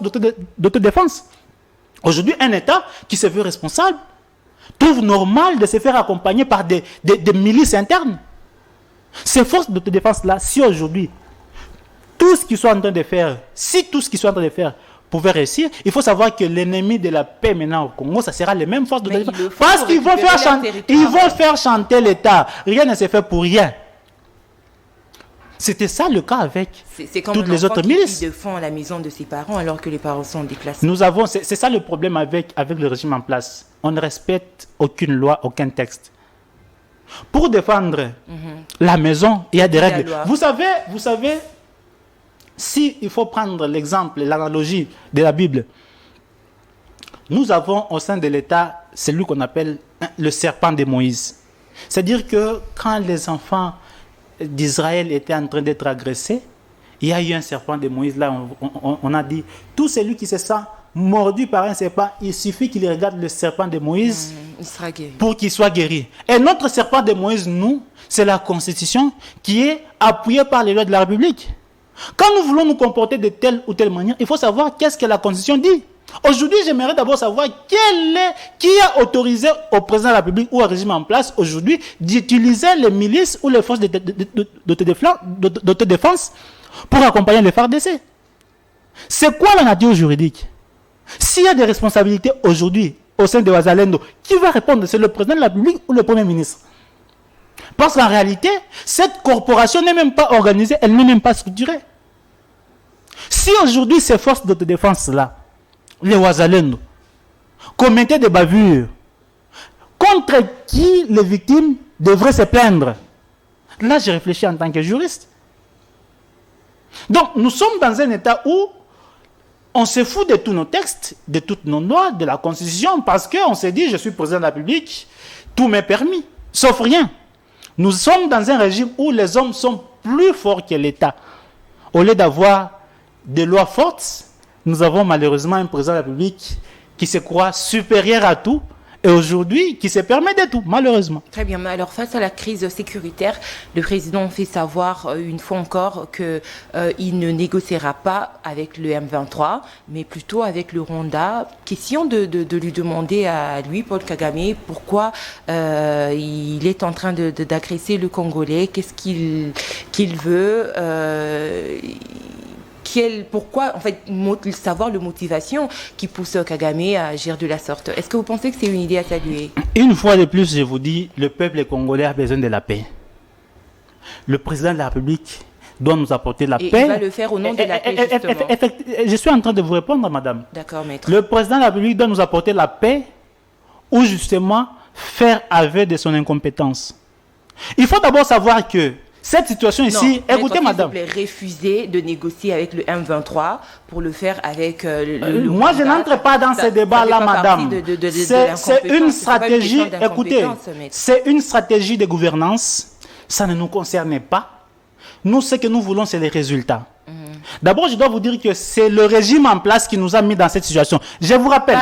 d'autodéfense. Aujourd'hui, un État qui se veut responsable trouve normal de se faire accompagner par des milices internes. Ces forces d'autodéfense-là, si aujourd'hui, tout ce qu'ils sont en train de faire, pouvait réussir, il faut savoir que l'ennemi de la paix maintenant au Congo, ça sera les mêmes forces d'autodéfense. Parce qu'ils vont faire chanter l'État. Rien ne se fait pour rien. C'était ça le cas avec toutes les autres milices. Qui défend la maison de ses parents alors que les parents sont déplacés. C'est ça le problème avec le régime en place. On ne respecte aucune loi, aucun texte. Pour défendre la maison, il y a des règles. Vous savez, si il faut prendre l'exemple, l'analogie de la Bible, nous avons au sein de l'État celui qu'on appelle le serpent de Moïse. C'est-à-dire que quand les enfants d'Israël étaient en train d'être agressés, il y a eu un serpent de Moïse. Là, on a dit, tout celui qui se sent mordu par un serpent, il suffit qu'il regarde le serpent de Moïse pour qu'il soit guéri. Et notre serpent de Moïse, nous, c'est la Constitution qui est appuyée par les lois de la République. Quand nous voulons nous comporter de telle ou telle manière, il faut savoir qu'est-ce que la Constitution dit. Aujourd'hui, j'aimerais d'abord savoir qui a autorisé au président de la République ou au régime en place aujourd'hui d'utiliser les milices ou les forces d'autodéfense pour accompagner les FARDC. C'est quoi la nature juridique? S'il y a des responsabilités aujourd'hui au sein de Wazalendo, qui va répondre? C'est le président de la République ou le Premier ministre? Parce qu'en réalité, cette corporation n'est même pas organisée, elle n'est même pas structurée. Si aujourd'hui ces forces d'autodéfense-là, les Wazalendo, commettaient des bavures, contre qui les victimes devraient se plaindre? Là, j'ai réfléchi en tant que juriste. Donc, nous sommes dans un état où on se fout de tous nos textes, de toutes nos lois, de la Constitution, parce qu'on s'est dit, je suis président de la République, tout m'est permis, sauf rien. Nous sommes dans un régime où les hommes sont plus forts que l'État. Au lieu d'avoir des lois fortes, nous avons malheureusement un président de la République qui se croit supérieur à tout et aujourd'hui qui se permet de tout, malheureusement. Très bien, mais alors face à la crise sécuritaire, le président fait savoir une fois encore qu'il ne négociera pas avec le M23, mais plutôt avec le Rwanda. Question de lui demander à lui, Paul Kagame, pourquoi il est en train d'agresser le Congolais, qu'est-ce qu'il veut pourquoi, en fait, savoir la motivation qui pousse Kagame à agir de la sorte. Est-ce que vous pensez que c'est une idée à saluer? Une fois de plus, je vous dis, le peuple congolais a besoin de la paix. Le président de la République doit nous apporter la paix. Il va le faire au nom de la paix, justement. Je suis en train de vous répondre, madame. D'accord, maître. Le président de la République doit nous apporter la paix ou justement faire aveu de son incompétence. Il faut d'abord savoir que cette situation ici, écoutez madame. S'il vous plaît, refuser de négocier avec le M23 pour le faire avec le moi, je n'entre pas dans ces débats-là, madame. C'est une stratégie, écoutez, c'est une stratégie de gouvernance. Ça ne nous concerne pas. Nous, ce que nous voulons, c'est les résultats. D'abord, je dois vous dire que c'est le régime en place qui nous a mis dans cette situation. Je vous rappelle,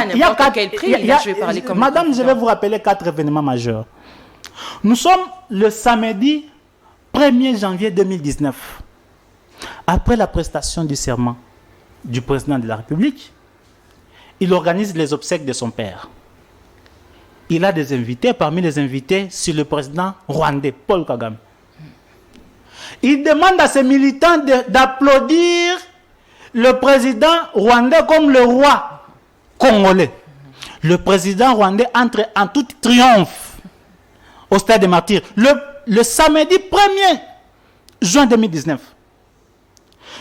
madame, je vais vous rappeler 4 événements majeurs. Nous sommes le samedi 1er janvier 2019, après la prestation du serment du président de la République, il organise les obsèques de son père. Il a des invités, parmi les invités, c'est le président rwandais, Paul Kagame. Il demande à ses militants d'applaudir le président rwandais comme le roi congolais. Le président rwandais entre en tout triomphe au stade des Martyrs. Le samedi 1er juin 2019.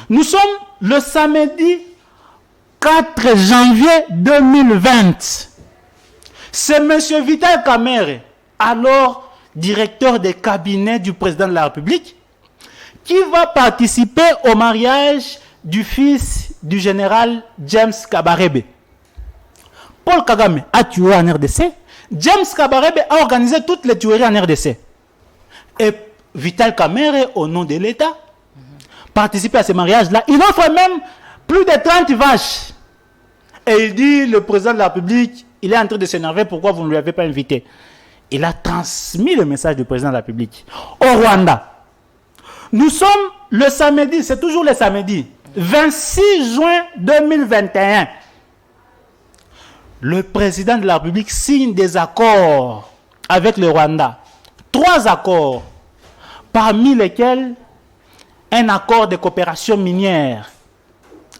Nous sommes le samedi 4 janvier 2020. C'est M. Vital Kamerhe, alors directeur des cabinets du président de la République, qui va participer au mariage du fils du général James Kabarebe. Paul Kagame a tué en RDC. James Kabarebe a organisé toutes les tueries en RDC. Et Vital Kamerhe, au nom de l'État, participe à ce mariage-là. Il offre même plus de 30 vaches. Et il dit, le président de la République, il est en train de s'énerver, pourquoi vous ne lui avez pas invité? Il a transmis le message du président de la République au Rwanda. Nous sommes le samedi, c'est toujours le samedi, 26 juin 2021. le président de la République signe des accords avec le Rwanda. 3 accords, parmi lesquels un accord de coopération minière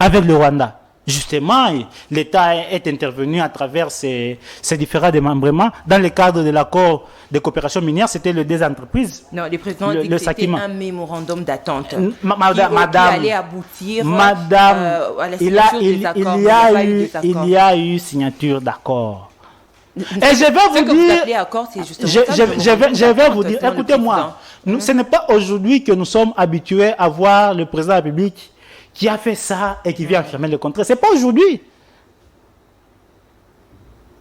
avec le Rwanda. Justement, l'État est intervenu à travers ces différents démembrements. Dans le cadre de l'accord de coopération minière, c'était le des entreprises. Non, le président dit que c'était un mémorandum d'attente qui allait aboutir à la signature des accords. Il y a eu signature d'accord. Et je vais vous dire, je vais vous dire, écoutez-moi, ce n'est pas aujourd'hui que nous sommes habitués à voir le président de la République qui a fait ça et qui vient affirmer le contraire. Ce n'est pas aujourd'hui.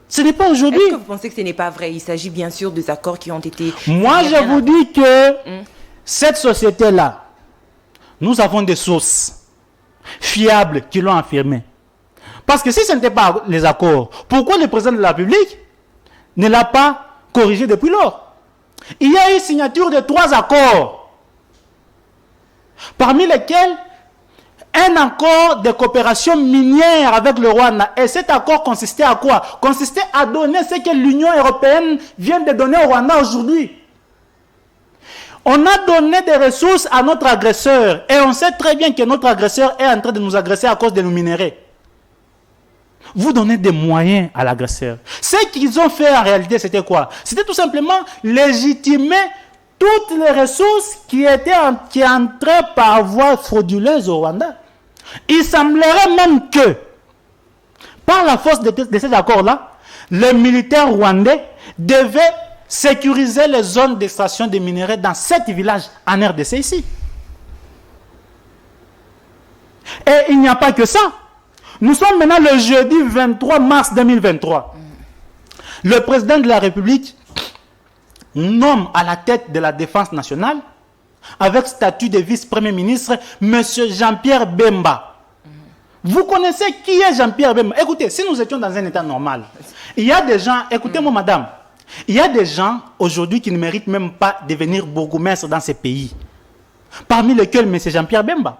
Ce n'est pas aujourd'hui. Est-ce que vous pensez que ce n'est pas vrai? Il s'agit bien sûr des accords qui ont été... Moi, je vous dis que cette société-là, nous avons des sources fiables qui l'ont affirmé. Parce que si ce n'était pas les accords, pourquoi le président de la République ne l'a pas corrigé depuis lors? Il y a eu signature de 3 accords, parmi lesquels un accord de coopération minière avec le Rwanda. Et cet accord consistait à quoi? Consistait à donner ce que l'Union européenne vient de donner au Rwanda aujourd'hui. On a donné des ressources à notre agresseur. Et on sait très bien que notre agresseur est en train de nous agresser à cause de nos minéraux. Vous donnez des moyens à l'agresseur. Ce qu'ils ont fait en réalité, c'était quoi? C'était tout simplement légitimer toutes les ressources qui entraient par voie frauduleuse au Rwanda. Il semblerait même que, par la force de ces accords-là, les militaires rwandais devaient sécuriser les zones d'extraction des minéraux dans 7 villages en RDC ici. Et il n'y a pas que ça. Nous sommes maintenant le jeudi 23 mars 2023. Le président de la République nomme à la tête de la défense nationale, avec statut de vice-premier ministre, M. Jean-Pierre Bemba. Vous connaissez qui est Jean-Pierre Bemba? Écoutez, si nous étions dans un état normal, il y a des gens, écoutez-moi madame, il y a des gens aujourd'hui qui ne méritent même pas de devenir bourgmestre dans ces pays, parmi lesquels M. Jean-Pierre Bemba.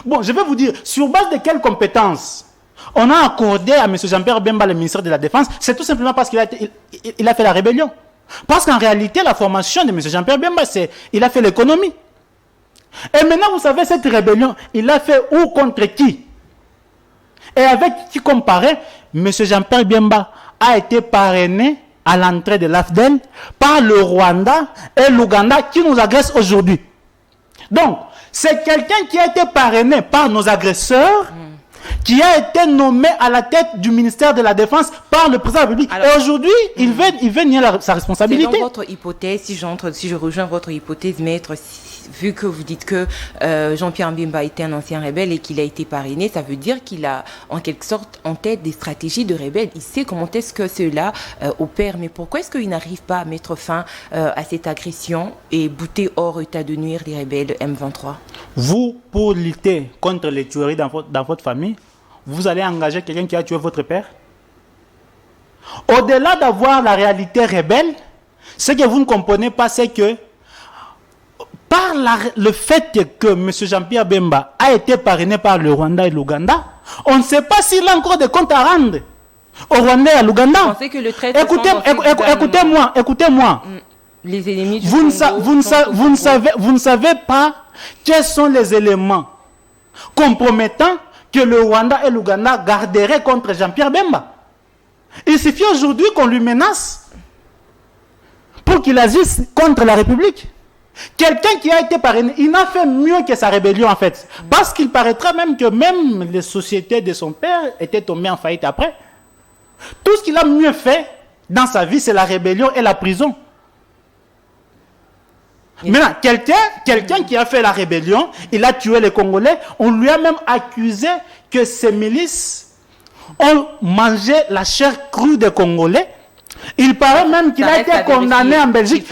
Bon, je vais vous dire, sur base de quelles compétences on a accordé à M. Jean-Pierre Bemba le ministère de la Défense? C'est tout simplement parce qu'il a fait la rébellion. Parce qu'en réalité, la formation de M. Jean-Pierre Bemba, il a fait l'économie. Et maintenant, vous savez, cette rébellion, il l'a fait où, contre qui? Et avec qui comparer? M. Jean-Pierre Bemba a été parrainé à l'entrée de l'AFDEL par le Rwanda et l'Ouganda qui nous agressent aujourd'hui. Donc, c'est quelqu'un qui a été parrainé par nos agresseurs, qui a été nommé à la tête du ministère de la Défense par le président de la République. Et aujourd'hui, il veut nier sa responsabilité. Selon votre hypothèse, si je rejoins votre hypothèse, maître, vu que vous dites que Jean-Pierre Bemba était un ancien rebelle et qu'il a été parrainé, ça veut dire qu'il a en quelque sorte en tête des stratégies de rebelles. Il sait comment est-ce que cela opère. Mais pourquoi est-ce qu'il n'arrive pas à mettre fin à cette agression et bouter hors état de nuire les rebelles M23? Vous, pour lutter contre les tueries dans votre famille, vous allez engager quelqu'un qui a tué votre père? Au-delà d'avoir la réalité rebelle, ce que vous ne comprenez pas, c'est que par le fait que M. Jean-Pierre Bemba a été parrainé par le Rwanda et l'Ouganda, on ne sait pas s'il a encore des comptes à rendre au Rwanda et à l'Ouganda. Écoutez-moi. Les ennemis du vous ne savez pas quels sont les éléments compromettants que le Rwanda et l'Ouganda garderaient contre Jean-Pierre Bemba. Il suffit aujourd'hui qu'on lui menace pour qu'il agisse contre la République. Quelqu'un qui a été parrainé, il n'a fait mieux que sa rébellion en fait. Parce qu'il paraîtra même que même les sociétés de son père étaient tombées en faillite après. Tout ce qu'il a mieux fait dans sa vie, c'est la rébellion et la prison. Maintenant, quelqu'un qui a fait la rébellion, il a tué les Congolais, on lui a même accusé que ces milices ont mangé la chair crue des Congolais. Il paraît même qu'il a été condamné en Belgique.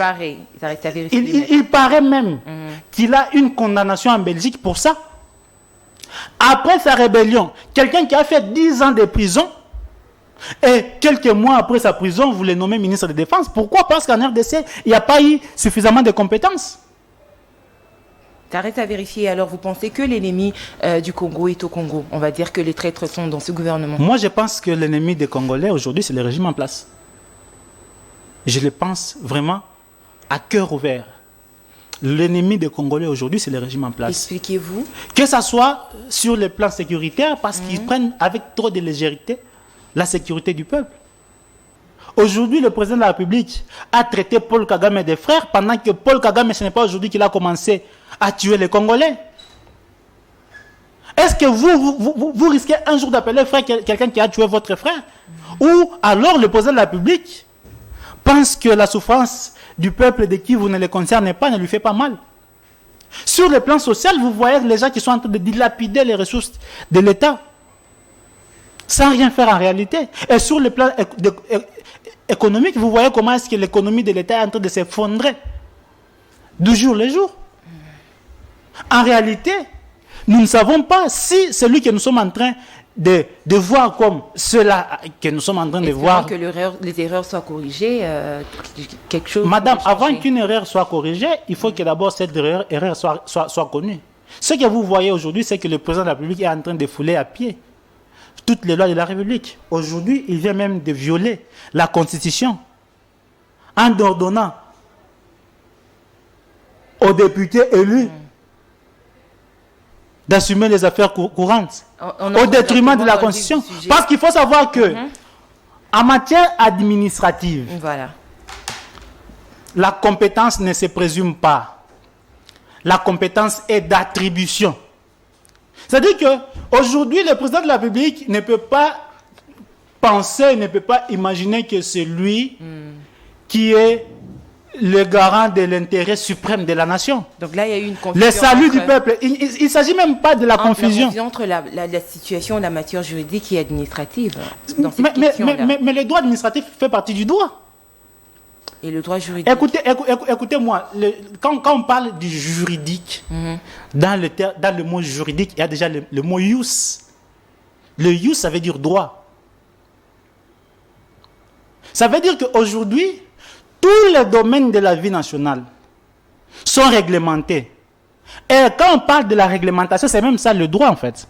Il paraît même qu'il a une condamnation en Belgique pour ça. Après sa rébellion, quelqu'un qui a fait 10 ans de prison, et quelques mois après sa prison, vous le nommez ministre de la Défense. Pourquoi? Parce qu'en RDC, il n'y a pas eu suffisamment de compétences. Ça reste à vérifier. Alors, vous pensez que l'ennemi du Congo est au Congo? On va dire que les traîtres sont dans ce gouvernement. Moi, je pense que l'ennemi des Congolais aujourd'hui, c'est le régime en place. Je le pense vraiment à cœur ouvert. L'ennemi des Congolais aujourd'hui, c'est le régime en place. Expliquez-vous. Que ce soit sur le plan sécuritaire, parce qu'ils prennent avec trop de légèreté la sécurité du peuple. Aujourd'hui, le président de la République a traité Paul Kagame des frères, pendant que Paul Kagame, ce n'est pas aujourd'hui qu'il a commencé à tuer les Congolais. Est-ce que vous risquez un jour d'appeler frère quelqu'un qui a tué votre frère? Ou alors le président de la République pense que la souffrance du peuple de qui vous ne le concernez pas ne lui fait pas mal? Sur le plan social, vous voyez les gens qui sont en train de dilapider les ressources de l'État sans rien faire en réalité. Et sur le plan économique, vous voyez comment est-ce que l'économie de l'État est en train de s'effondrer du jour le jour. En réalité, nous ne savons pas si celui que nous sommes en train de voir comme cela que nous sommes en train de voir. Que les erreurs soient corrigées, quelque chose. Madame, avant qu'une erreur soit corrigée, il faut que d'abord cette erreur soit connue. Ce que vous voyez aujourd'hui, c'est que le président de la République est en train de fouler à pied toutes les lois de la République. Aujourd'hui, il vient même de violer la Constitution en ordonnant aux députés élus d'assumer les affaires courantes au détriment de la Constitution. Parce qu'il faut savoir que en matière administrative, la compétence ne se présume pas. La compétence est d'attribution. C'est-à-dire qu'aujourd'hui, le président de la République ne peut pas penser, ne peut pas imaginer que c'est lui qui est le garant de l'intérêt suprême de la nation. Donc là, il y a eu une confusion. Le salut du peuple. Il ne s'agit même pas de la confusion. Entre la situation, la matière juridique et administrative. Mais le droit administratif fait partie du droit. Et le droit juridique. Écoutez-moi, quand on parle du juridique, dans le mot juridique, il y a déjà le mot ius. Le ius, ça veut dire droit. Ça veut dire qu'aujourd'hui, tous les domaines de la vie nationale sont réglementés. Et quand on parle de la réglementation, c'est même ça le droit en fait.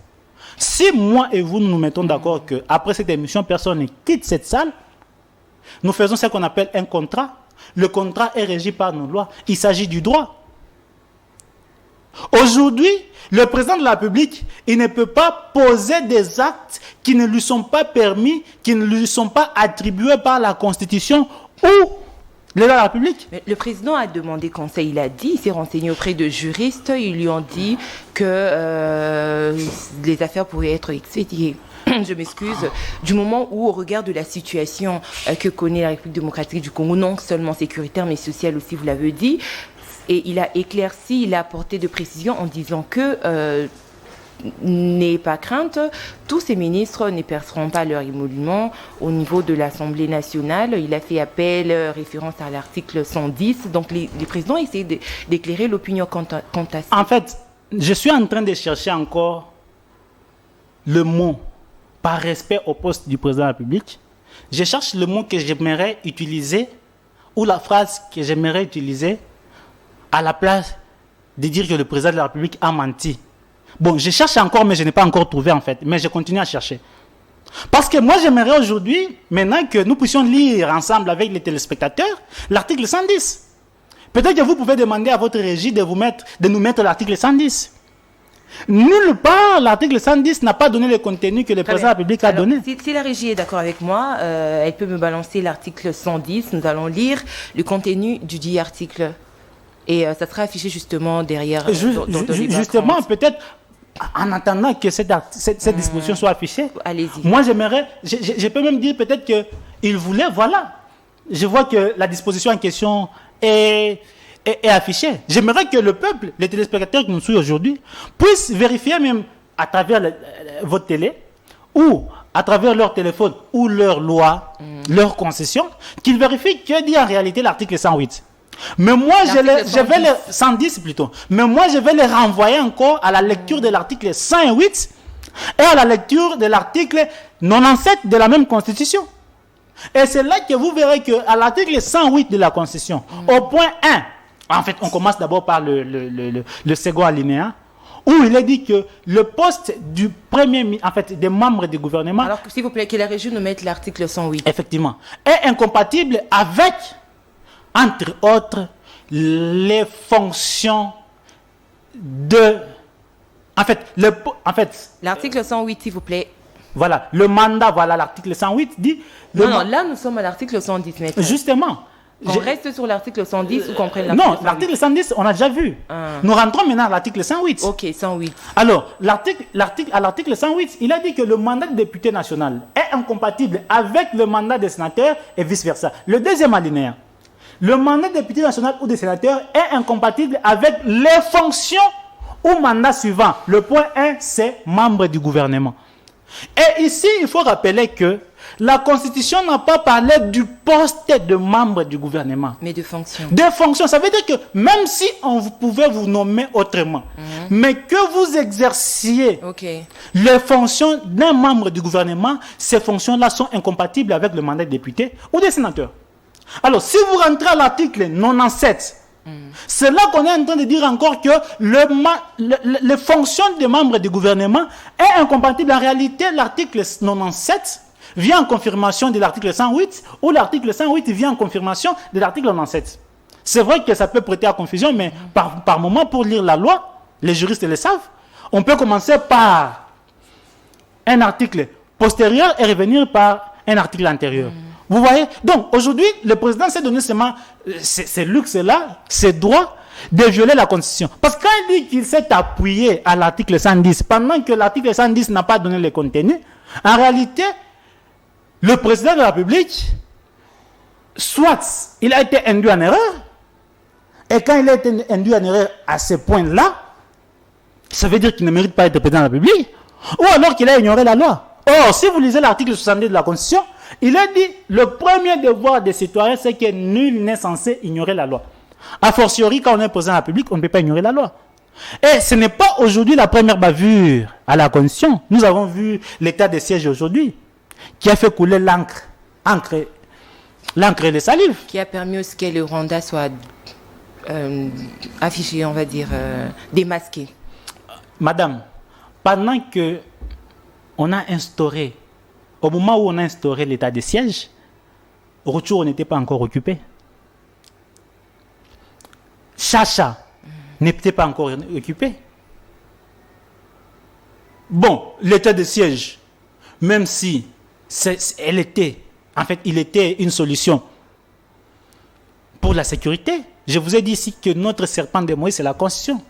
Si moi et vous nous mettons d'accord qu'après cette émission, personne ne quitte cette salle, nous faisons ce qu'on appelle un contrat. Le contrat est régi par nos lois. Il s'agit du droit. Aujourd'hui, le président de la République, il ne peut pas poser des actes qui ne lui sont pas permis, qui ne lui sont pas attribués par la Constitution ou de la République. Mais le président a demandé conseil, il a dit, il s'est renseigné auprès de juristes, ils lui ont dit que les affaires pourraient être expédiées. Je m'excuse, du moment où, au regard de la situation que connaît la République démocratique du Congo, non seulement sécuritaire, mais sociale aussi, vous l'avez dit, et il a éclairci, il a apporté de précisions en disant que, n'ayez pas crainte, tous ces ministres ne perceront pas leur émolument au niveau de l'Assemblée nationale. Il a fait appel, référence à l'article 110, donc les présidents essaient d'éclairer l'opinion quant à ça. En fait, je suis en train de chercher encore le mot par respect au poste du président de la République. Je cherche le mot que j'aimerais utiliser ou la phrase que j'aimerais utiliser à la place de dire que le président de la République a menti. Bon, je cherche encore, mais je n'ai pas encore trouvé en fait. Mais je continue à chercher. Parce que moi, j'aimerais aujourd'hui, maintenant que nous puissions lire ensemble avec les téléspectateurs, l'article 110. Peut-être que vous pouvez demander à votre régie de nous mettre l'article 110. Nulle part, l'article 110 n'a pas donné le contenu que le président de la République a donné. Si la régie est d'accord avec moi, elle peut me balancer l'article 110. Nous allons lire le contenu du dit article. Et ça sera affiché justement derrière. Justement, peut-être, en attendant que cette disposition soit affichée, allez-y. Moi, j'aimerais, je peux même dire peut-être qu'il voulait, voilà. Je vois que la disposition en question est affichée. J'aimerais que le peuple, les téléspectateurs qui nous suivent aujourd'hui, puissent vérifier même à travers votre télé ou à travers leur téléphone ou leur loi, leur concession, qu'ils vérifient que dit en réalité l'article 108. Mais moi, je vais les 110 plutôt. Mais moi, je vais les renvoyer encore à la lecture de l'article 108 et à la lecture de l'article 97 de la même Constitution. Et c'est là que vous verrez qu'à l'article 108 de la Constitution, au point 1, En fait, on commence d'abord par le second alinéa, où il est dit que le poste du en fait, des membres du gouvernement... Alors, s'il vous plaît, que la régie nous mette l'article 108. Effectivement. Est incompatible avec, entre autres, les fonctions de... En fait, l'article 108, s'il vous plaît. Voilà, le mandat, voilà, l'article 108 dit... Non, là, nous sommes à l'article 110. Maître. Justement. On reste sur l'article 110 ou qu'on prenne l'article 108? Non, l'article 110, on a déjà vu. Nous rentrons maintenant à l'article 108. Ok, 108. Alors, à l'article 108, il a dit que le mandat de député national est incompatible avec le mandat des sénateurs et vice-versa. Le deuxième alinéa. Le mandat de député national ou de sénateur est incompatible avec les fonctions ou mandats suivants. Le point 1, c'est membre du gouvernement. Et ici, il faut rappeler que la Constitution n'a pas parlé du poste de membre du gouvernement. Mais de fonction. De fonction. Ça veut dire que même si on pouvait vous nommer autrement, mais que vous exerciez les fonctions d'un membre du gouvernement, ces fonctions-là sont incompatibles avec le mandat de député ou de sénateur. Alors, si vous rentrez à l'article 97, c'est là qu'on est en train de dire encore que les fonctions des membres du gouvernement est incompatible. En réalité, l'article 97 vient en confirmation de l'article 108, ou l'article 108 vient en confirmation de l'article 97. C'est vrai que ça peut prêter à confusion, mais par moment, pour lire la loi, les juristes le savent, on peut commencer par un article postérieur et revenir par un article antérieur. Vous voyez? Donc, aujourd'hui, le président s'est donné seulement ces luxes-là, ces droits de violer la Constitution. Parce que quand il dit qu'il s'est appuyé à l'article 110, pendant que l'article 110 n'a pas donné le contenu, en réalité, le président de la République, soit il a été induit en erreur, et quand il a été induit en erreur à ce point-là, ça veut dire qu'il ne mérite pas d'être président de la République, ou alors qu'il a ignoré la loi. Or, si vous lisez l'article 70 de la Constitution, il a dit le premier devoir des citoyens, c'est que nul n'est censé ignorer la loi. A fortiori, quand on est président de la République, on ne peut pas ignorer la loi. Et ce n'est pas aujourd'hui la première bavure à la Constitution. Nous avons vu l'état de siège aujourd'hui, qui a fait couler l'encre et les salives. Qui a permis aussi que le Rwanda soit affiché, on va dire, démasqué. Madame, pendant que on a instauré, au moment où on a instauré l'état de siège, Rutshuru n'était pas encore occupé. Chacha n'était pas encore occupé. Bon, l'état de siège, même si il était une solution pour la sécurité. Je vous ai dit ici que notre serpent de Moïse, c'est la Constitution.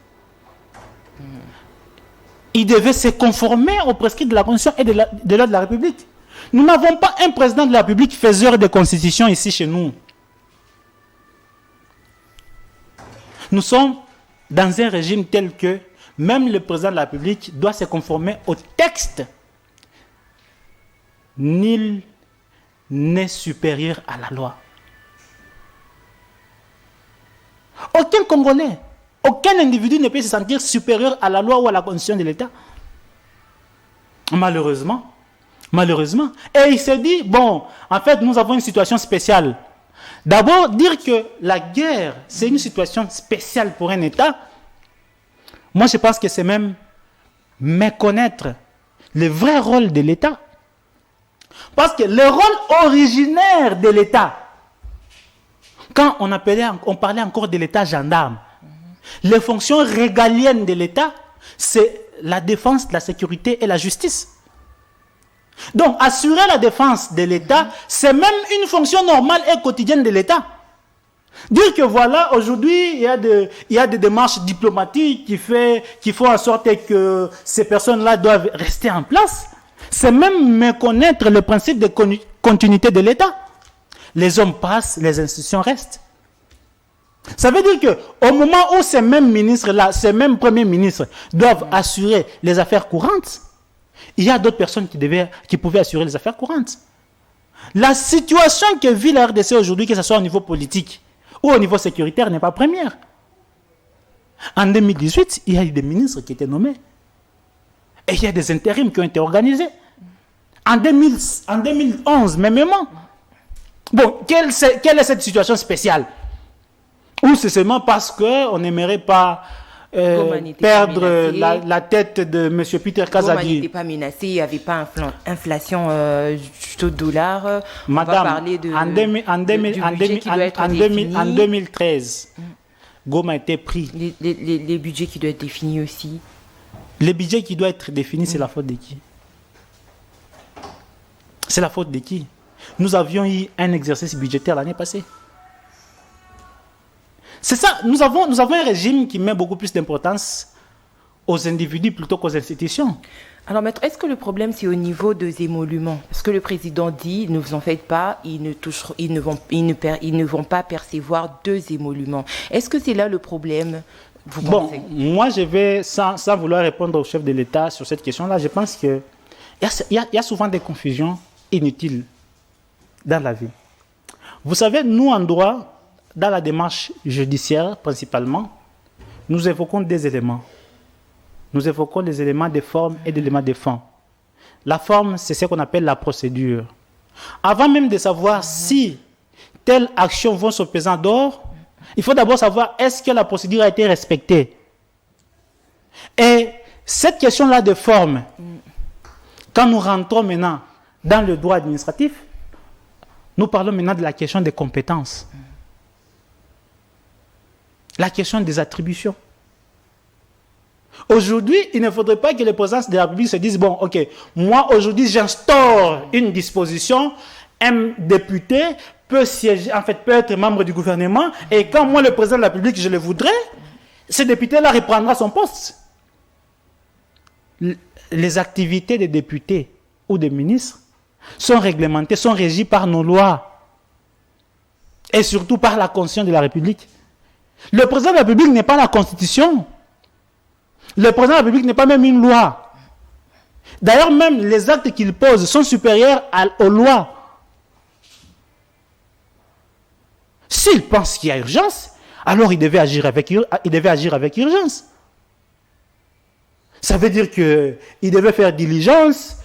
Il devait se conformer aux prescrits de la Constitution et de l'ordre de la République. Nous n'avons pas un président de la République faiseur de constitution ici chez nous. Nous sommes dans un régime tel que même le président de la République doit se conformer au texte. Nul n'est supérieur à la loi. Aucun Congolais, aucun individu ne peut se sentir supérieur à la loi ou à la constitution de l'État. Malheureusement. Et il s'est dit, bon, en fait, nous avons une situation spéciale. D'abord, dire que la guerre, c'est une situation spéciale pour un État, moi je pense que c'est même méconnaître le vrai rôle de l'État. Parce que le rôle originaire de l'État, quand on parlait encore de l'État gendarme, les fonctions régaliennes de l'État, c'est la défense, la sécurité et la justice. Donc, assurer la défense de l'État, c'est même une fonction normale et quotidienne de l'État. Dire que voilà, aujourd'hui, il y a des démarches diplomatiques qui font en sorte que ces personnes-là doivent rester en place, c'est même méconnaître le principe de continuité de l'État. Les hommes passent, les institutions restent. Ça veut dire qu'au moment où ces mêmes ministres-là, ces mêmes premiers ministres doivent assurer les affaires courantes, il y a d'autres personnes qui pouvaient assurer les affaires courantes. La situation que vit la RDC aujourd'hui, que ce soit au niveau politique ou au niveau sécuritaire, n'est pas première. En 2018, il y a eu des ministres qui étaient nommés. Et il y a des intérims qui ont été organisés. En 2011, même. Bon, quelle est cette situation spéciale? Ou c'est seulement parce qu'on n'aimerait pas perdre la tête de M. Peter Kazadi. Goma n'était pas menacé, il n'y avait pas inflation taux de dollar. Madame, on va parler de, en 2013, Goma a été pris. Les budgets qui doivent être définis aussi. Les budgets qui doivent être définis, c'est la faute de qui? C'est la faute de qui? Nous avions eu un exercice budgétaire l'année passée. C'est ça, nous avons un régime qui met beaucoup plus d'importance aux individus plutôt qu'aux institutions. Alors, maître, est-ce que le problème, c'est au niveau des émoluments? Parce que le président dit, ne vous en faites pas, ils ne vont pas percevoir 2 émoluments. Est-ce que c'est là le problème, vous pensez? Moi, je vais, sans vouloir répondre au chef de l'État sur cette question-là, je pense qu'il y a souvent des confusions inutiles dans la vie. Vous savez, nous, en droit, dans la démarche judiciaire, principalement, nous évoquons des éléments. Nous évoquons les éléments de forme et des éléments de fond. La forme, c'est ce qu'on appelle la procédure. Avant même de savoir si telle action va se peser en dehors, il faut d'abord savoir est-ce que la procédure a été respectée. Et cette question-là de forme, quand nous rentrons maintenant dans le droit administratif, nous parlons maintenant de la question des compétences. La question des attributions. Aujourd'hui, il ne faudrait pas que les présidents de la République se disent, bon, ok, moi aujourd'hui j'instaure une disposition, un député peut siéger, en fait, peut être membre du gouvernement, et quand moi, le président de la République, je le voudrais, ce député-là reprendra son poste. Les activités des députés ou des ministres sont réglementées, sont régies par nos lois, et surtout par la Constitution de la République. Le président de la République n'est pas la Constitution. Le président de la République n'est pas même une loi. D'ailleurs, même les actes qu'il pose sont supérieurs aux lois. S'il pense qu'il y a urgence, alors il devait agir avec urgence. Ça veut dire qu'il devait faire diligence.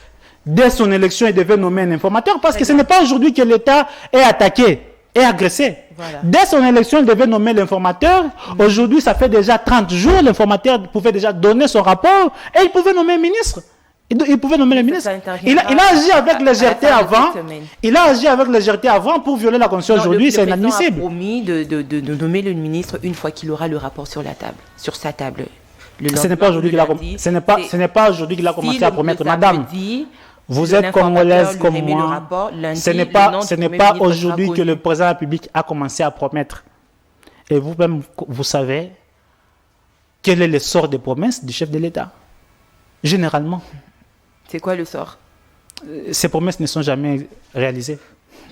Dès son élection, il devait nommer un informateur, parce que ce n'est pas aujourd'hui que l'État est attaqué et agressé. Voilà. Dès son élection, il devait nommer l'informateur. Aujourd'hui, ça fait déjà 30 jours, l'informateur pouvait déjà donner son rapport et il pouvait nommer un ministre. Il pouvait nommer le ministre. Il a agi avec légèreté avant. Il a agi avec légèreté avant pour violer la Constitution. Aujourd'hui, c'est inadmissible. Il a promis de nommer le ministre une fois qu'il aura le rapport sur la table, sur sa table. Ce n'est pas aujourd'hui qu'il a commencé à promettre, madame. Vous êtes congolaise comme moi. Ce n'est pas aujourd'hui que le président de la République a commencé à promettre. Et vous-même, vous savez quel est le sort des promesses du chef de l'État. Généralement. C'est quoi le sort? Ces promesses ne sont jamais réalisées.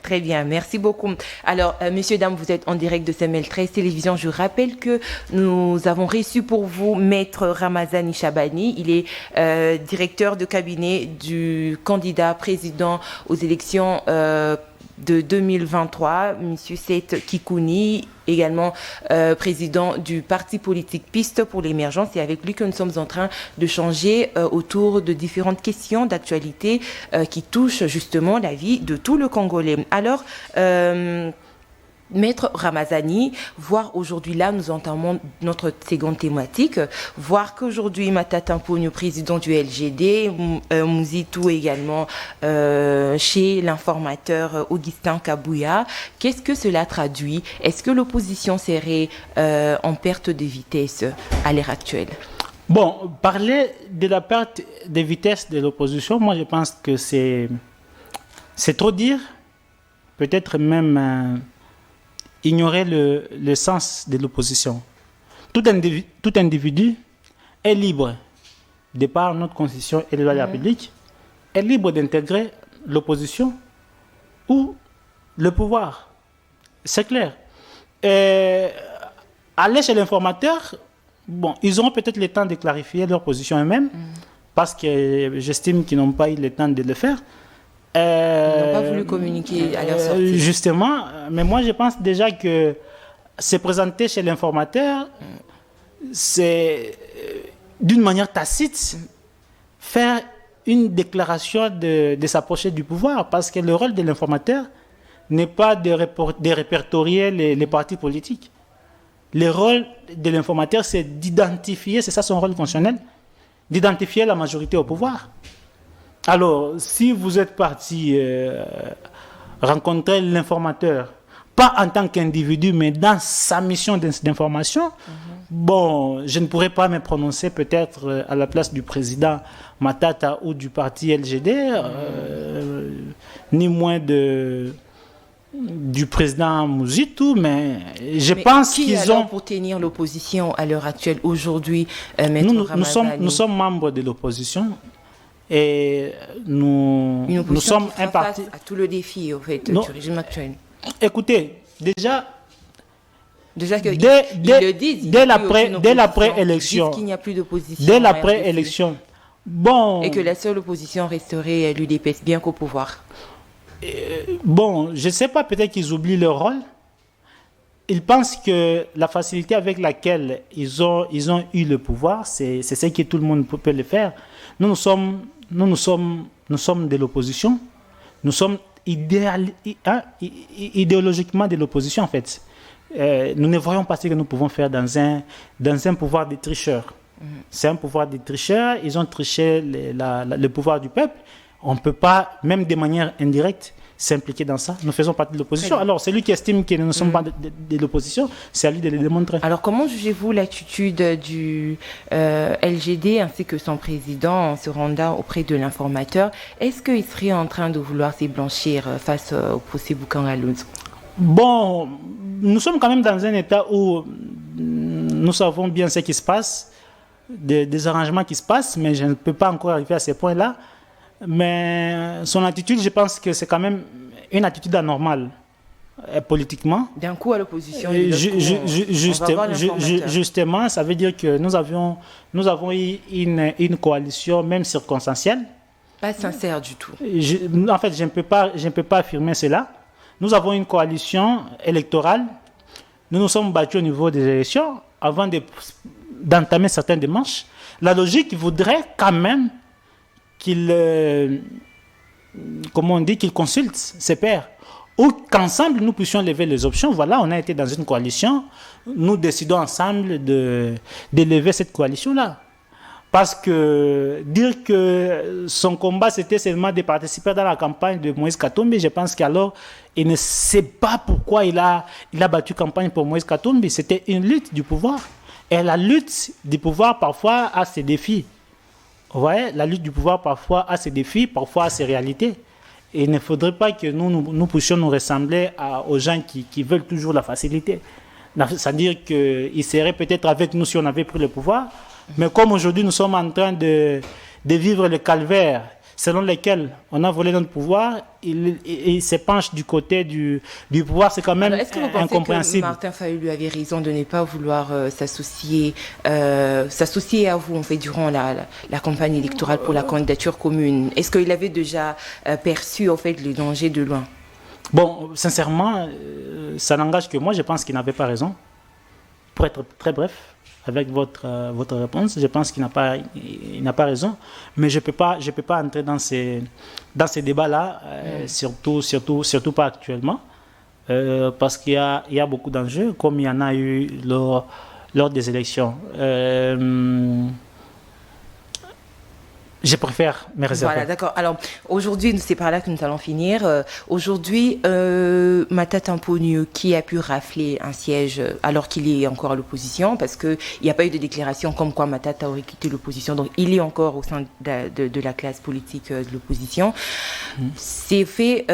Très bien, merci beaucoup. Alors, messieurs, dames, vous êtes en direct de CML 13 Télévision. Je rappelle que nous avons reçu pour vous Maître Ramazani Chabani. Il est directeur de cabinet du candidat président aux élections de 2023, M. Seth Kikouni, également président du parti politique Piste pour l'émergence. C'est avec lui que nous sommes en train de changer autour de différentes questions d'actualité qui touchent justement la vie de tout le Congolais. Alors, Maître Ramazani, voir aujourd'hui là, nous entamons notre seconde thématique, voir qu'aujourd'hui Matata Mponyo, président du LGD, Mouzitou également chez l'informateur Augustin Kabouya, qu'est-ce que cela traduit? Est-ce que l'opposition serait en perte de vitesse à l'heure actuelle? Bon, parler de la perte de vitesse de l'opposition, moi je pense que c'est trop dire, peut-être même... ignorer le sens de l'opposition. Tout individu est libre, de par notre constitution et les lois de la République, est libre d'intégrer l'opposition ou le pouvoir. C'est clair. Aller chez l'informateur, bon, ils auront peut-être le temps de clarifier leur position eux-mêmes, parce que j'estime qu'ils n'ont pas eu le temps de le faire. Ils n'ont pas voulu communiquer à leur sortie. Justement, mais moi je pense déjà que se présenter chez l'informateur, c'est d'une manière tacite faire une déclaration de s'approcher du pouvoir, parce que le rôle de l'informateur n'est pas de répertorier les partis politiques. Le rôle de l'informateur, c'est d'identifier, c'est ça son rôle constitutionnel, d'identifier la majorité au pouvoir. Alors, si vous êtes parti rencontrer l'informateur, pas en tant qu'individu, mais dans sa mission d'information, bon, je ne pourrais pas me prononcer peut-être à la place du président Matata ou du parti LGD, ni moins du président Mouzitou, mais Mais pense qui qu'ils alors ont... pour tenir l'opposition à l'heure actuelle, aujourd'hui, Maître Ramazani? Nous sommes membres de l'opposition et nous sommes qui fera un parti... face à tout le défi, au fait, Non. du régime actuel. Écoutez, déjà Déjà que dès ils le disent, il n'y a plus aucune dès opposition. l'après-élection, Ils disent qu'il n'y a plus d'opposition. dès en l'après-élection, bon, RDC. Et que la seule opposition resterait l'UDPS, bien qu'au pouvoir. bon, je ne sais pas, peut-être qu'ils oublient leur rôle. Ils pensent que la facilité avec laquelle ils ont eu le pouvoir, c'est ce que tout le monde peut le faire. Nous sommes de l'opposition. Nous sommes idéologiquement de l'opposition, en fait. Nous ne voyons pas ce que nous pouvons faire dans un pouvoir des tricheurs. C'est un pouvoir des tricheurs. Ils ont triché le pouvoir du peuple. On ne peut pas, même de manière indirecte, s'impliquer dans ça. Nous faisons partie de l'opposition. Alors, celui qui estime que nous ne sommes pas de l'opposition, c'est à lui de le démontrer. Alors, comment jugez-vous l'attitude du LGD ainsi que son président en se rendant auprès de l'informateur? Est-ce qu'il serait en train de vouloir s'éblanchir face au procès Boukan-Galouz? Bon, nous sommes quand même dans un état où nous savons bien ce qui se passe, des arrangements qui se passent, mais je ne peux pas encore arriver à ces points-là. Mais son attitude, je pense que c'est quand même une attitude anormale, politiquement. D'un coup à l'opposition. Justement, ça veut dire que nous avons eu une coalition, même circonstancielle. Pas sincère du tout. En fait, je ne peux pas affirmer cela. Nous avons une coalition électorale. Nous nous sommes battus au niveau des élections avant d'entamer certaines démarches. La logique voudrait quand même qu'il consulte ses pairs, ou qu'ensemble nous puissions lever les options. Voilà, on a été dans une coalition, nous décidons ensemble de lever cette coalition-là. Parce que dire que son combat c'était seulement de participer dans la campagne de Moïse Katumbi, je pense qu'alors il ne sait pas pourquoi il a battu campagne pour Moïse Katumbi. C'était une lutte du pouvoir. Et la lutte du pouvoir parfois a ses défis. Vous voyez, la lutte du pouvoir parfois a ses défis, parfois a ses réalités. Et il ne faudrait pas que nous puissions nous ressembler aux gens qui veulent toujours la facilité. C'est-à-dire qu'ils seraient peut-être avec nous si on avait pris le pouvoir, mais comme aujourd'hui nous sommes en train de vivre le calvaire selon lequel on a volé notre pouvoir, il se penche du côté du pouvoir, c'est quand même incompréhensible. Est-ce que vous pensez que Martin Fayulu avait raison de ne pas vouloir s'associer à vous en fait, durant la campagne électorale pour la candidature commune? Est-ce qu'il avait déjà perçu en fait, les dangers de loin? Bon, sincèrement, ça n'engage que moi. Je pense qu'il n'avait pas raison. Pour être très bref avec votre réponse, je pense qu'il n'a pas raison. Mais je peux pas entrer dans ces débats-là, surtout pas actuellement, parce qu'il y a beaucoup d'enjeux, comme il y en a eu lors des élections. Je préfère me réserver. Voilà, d'accord. Alors, aujourd'hui, c'est par là que nous allons finir. Aujourd'hui, Matata Mponyo, qui a pu rafler un siège alors qu'il est encore à l'opposition, parce qu'il n'y a pas eu de déclaration comme quoi Matata aurait quitté l'opposition, donc il est encore au sein de la classe politique de l'opposition, s'est fait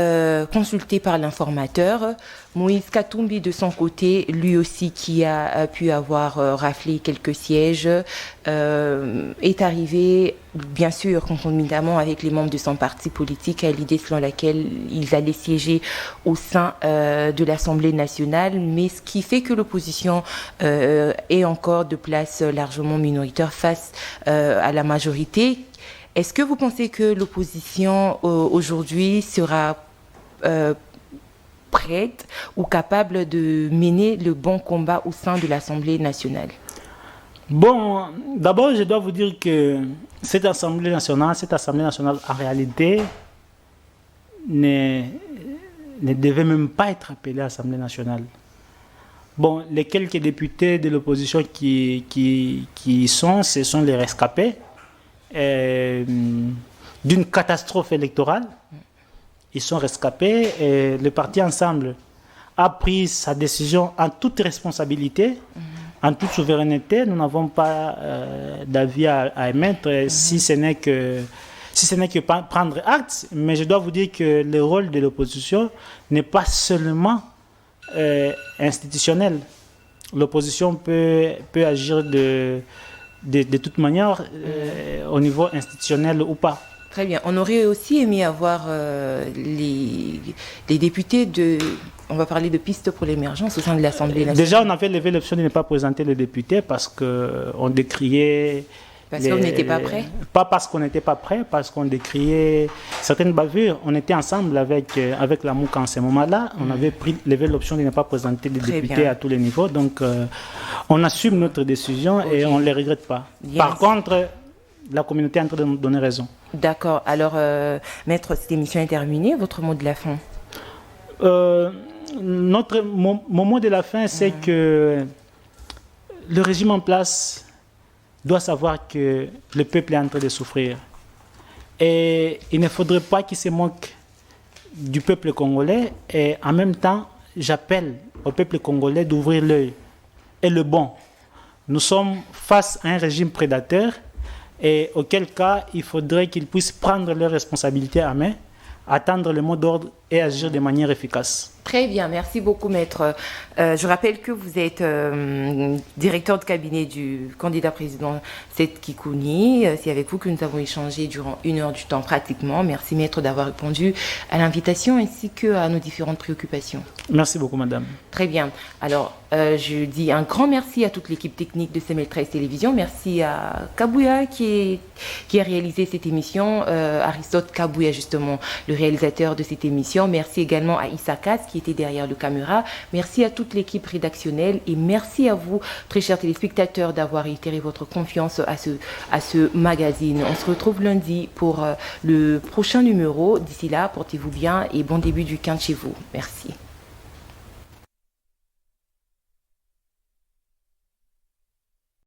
consulter par l'informateur. Moïse Katumbi, de son côté, lui aussi qui a pu avoir raflé quelques sièges, est arrivé, bien sûr, concomitamment avec les membres de son parti politique, à l'idée selon laquelle ils allaient siéger au sein de l'Assemblée nationale, mais ce qui fait que l'opposition est encore de place largement minoritaire face à la majorité. Est-ce que vous pensez que l'opposition aujourd'hui sera prête ou capable de mener le bon combat au sein de l'Assemblée nationale? Bon, d'abord, je dois vous dire que cette Assemblée nationale, en réalité, ne devait même pas être appelée Assemblée nationale. Bon, les quelques députés de l'opposition ce sont les rescapés d'une catastrophe électorale. Ils sont rescapés et le parti Ensemble a pris sa décision en toute responsabilité, en toute souveraineté. Nous n'avons pas d'avis à émettre si ce n'est que prendre acte. Mais je dois vous dire que le rôle de l'opposition n'est pas seulement institutionnel. L'opposition peut agir de toute manière au niveau institutionnel ou pas. Très bien. On aurait aussi aimé avoir les députés on va parler de pistes pour l'émergence au sein de l'Assemblée nationale. Déjà, on avait levé l'option de ne pas présenter les députés parce qu'on décriait... Parce qu'on n'était pas prêt. Pas parce qu'on n'était pas prêt, parce qu'on décriait certaines bavures. On était ensemble avec la MOUC en ce moment-là. On avait levé l'option de ne pas présenter les députés à tous les niveaux. Donc, on assume notre décision et on ne les regrette pas. Bien. Par contre, la communauté est en train de nous donner raison. D'accord. Alors, Maître, cette émission est terminée. Votre mot de la fin? Mon mot de la fin, c'est que le régime en place doit savoir que le peuple est en train de souffrir. Et il ne faudrait pas qu'il se moque du peuple congolais. Et en même temps, j'appelle au peuple congolais d'ouvrir l'œil et le bon. Nous sommes face à un régime prédateur et auquel cas, il faudrait qu'ils puissent prendre leurs responsabilités à main, attendre le mot d'ordre et agir de manière efficace. Très bien, merci beaucoup, Maître. Je rappelle que vous êtes directeur de cabinet du candidat président Seth Kikouni. C'est avec vous que nous avons échangé durant 1 heure du temps pratiquement. Merci, Maître, d'avoir répondu à l'invitation ainsi qu'à nos différentes préoccupations. Merci beaucoup, Madame. Très bien. Alors, je dis un grand merci à toute l'équipe technique de CML 13 Télévision. Merci à Kabouya qui a réalisé cette émission. Aristote Kabouya, justement, le réalisateur de cette émission. Merci également à Issa Katz qui était derrière le caméra. Merci à toute l'équipe rédactionnelle et merci à vous, très chers téléspectateurs, d'avoir réitéré votre confiance à ce magazine. On se retrouve lundi pour le prochain numéro. D'ici là, portez-vous bien et bon début du week-end chez vous. Merci.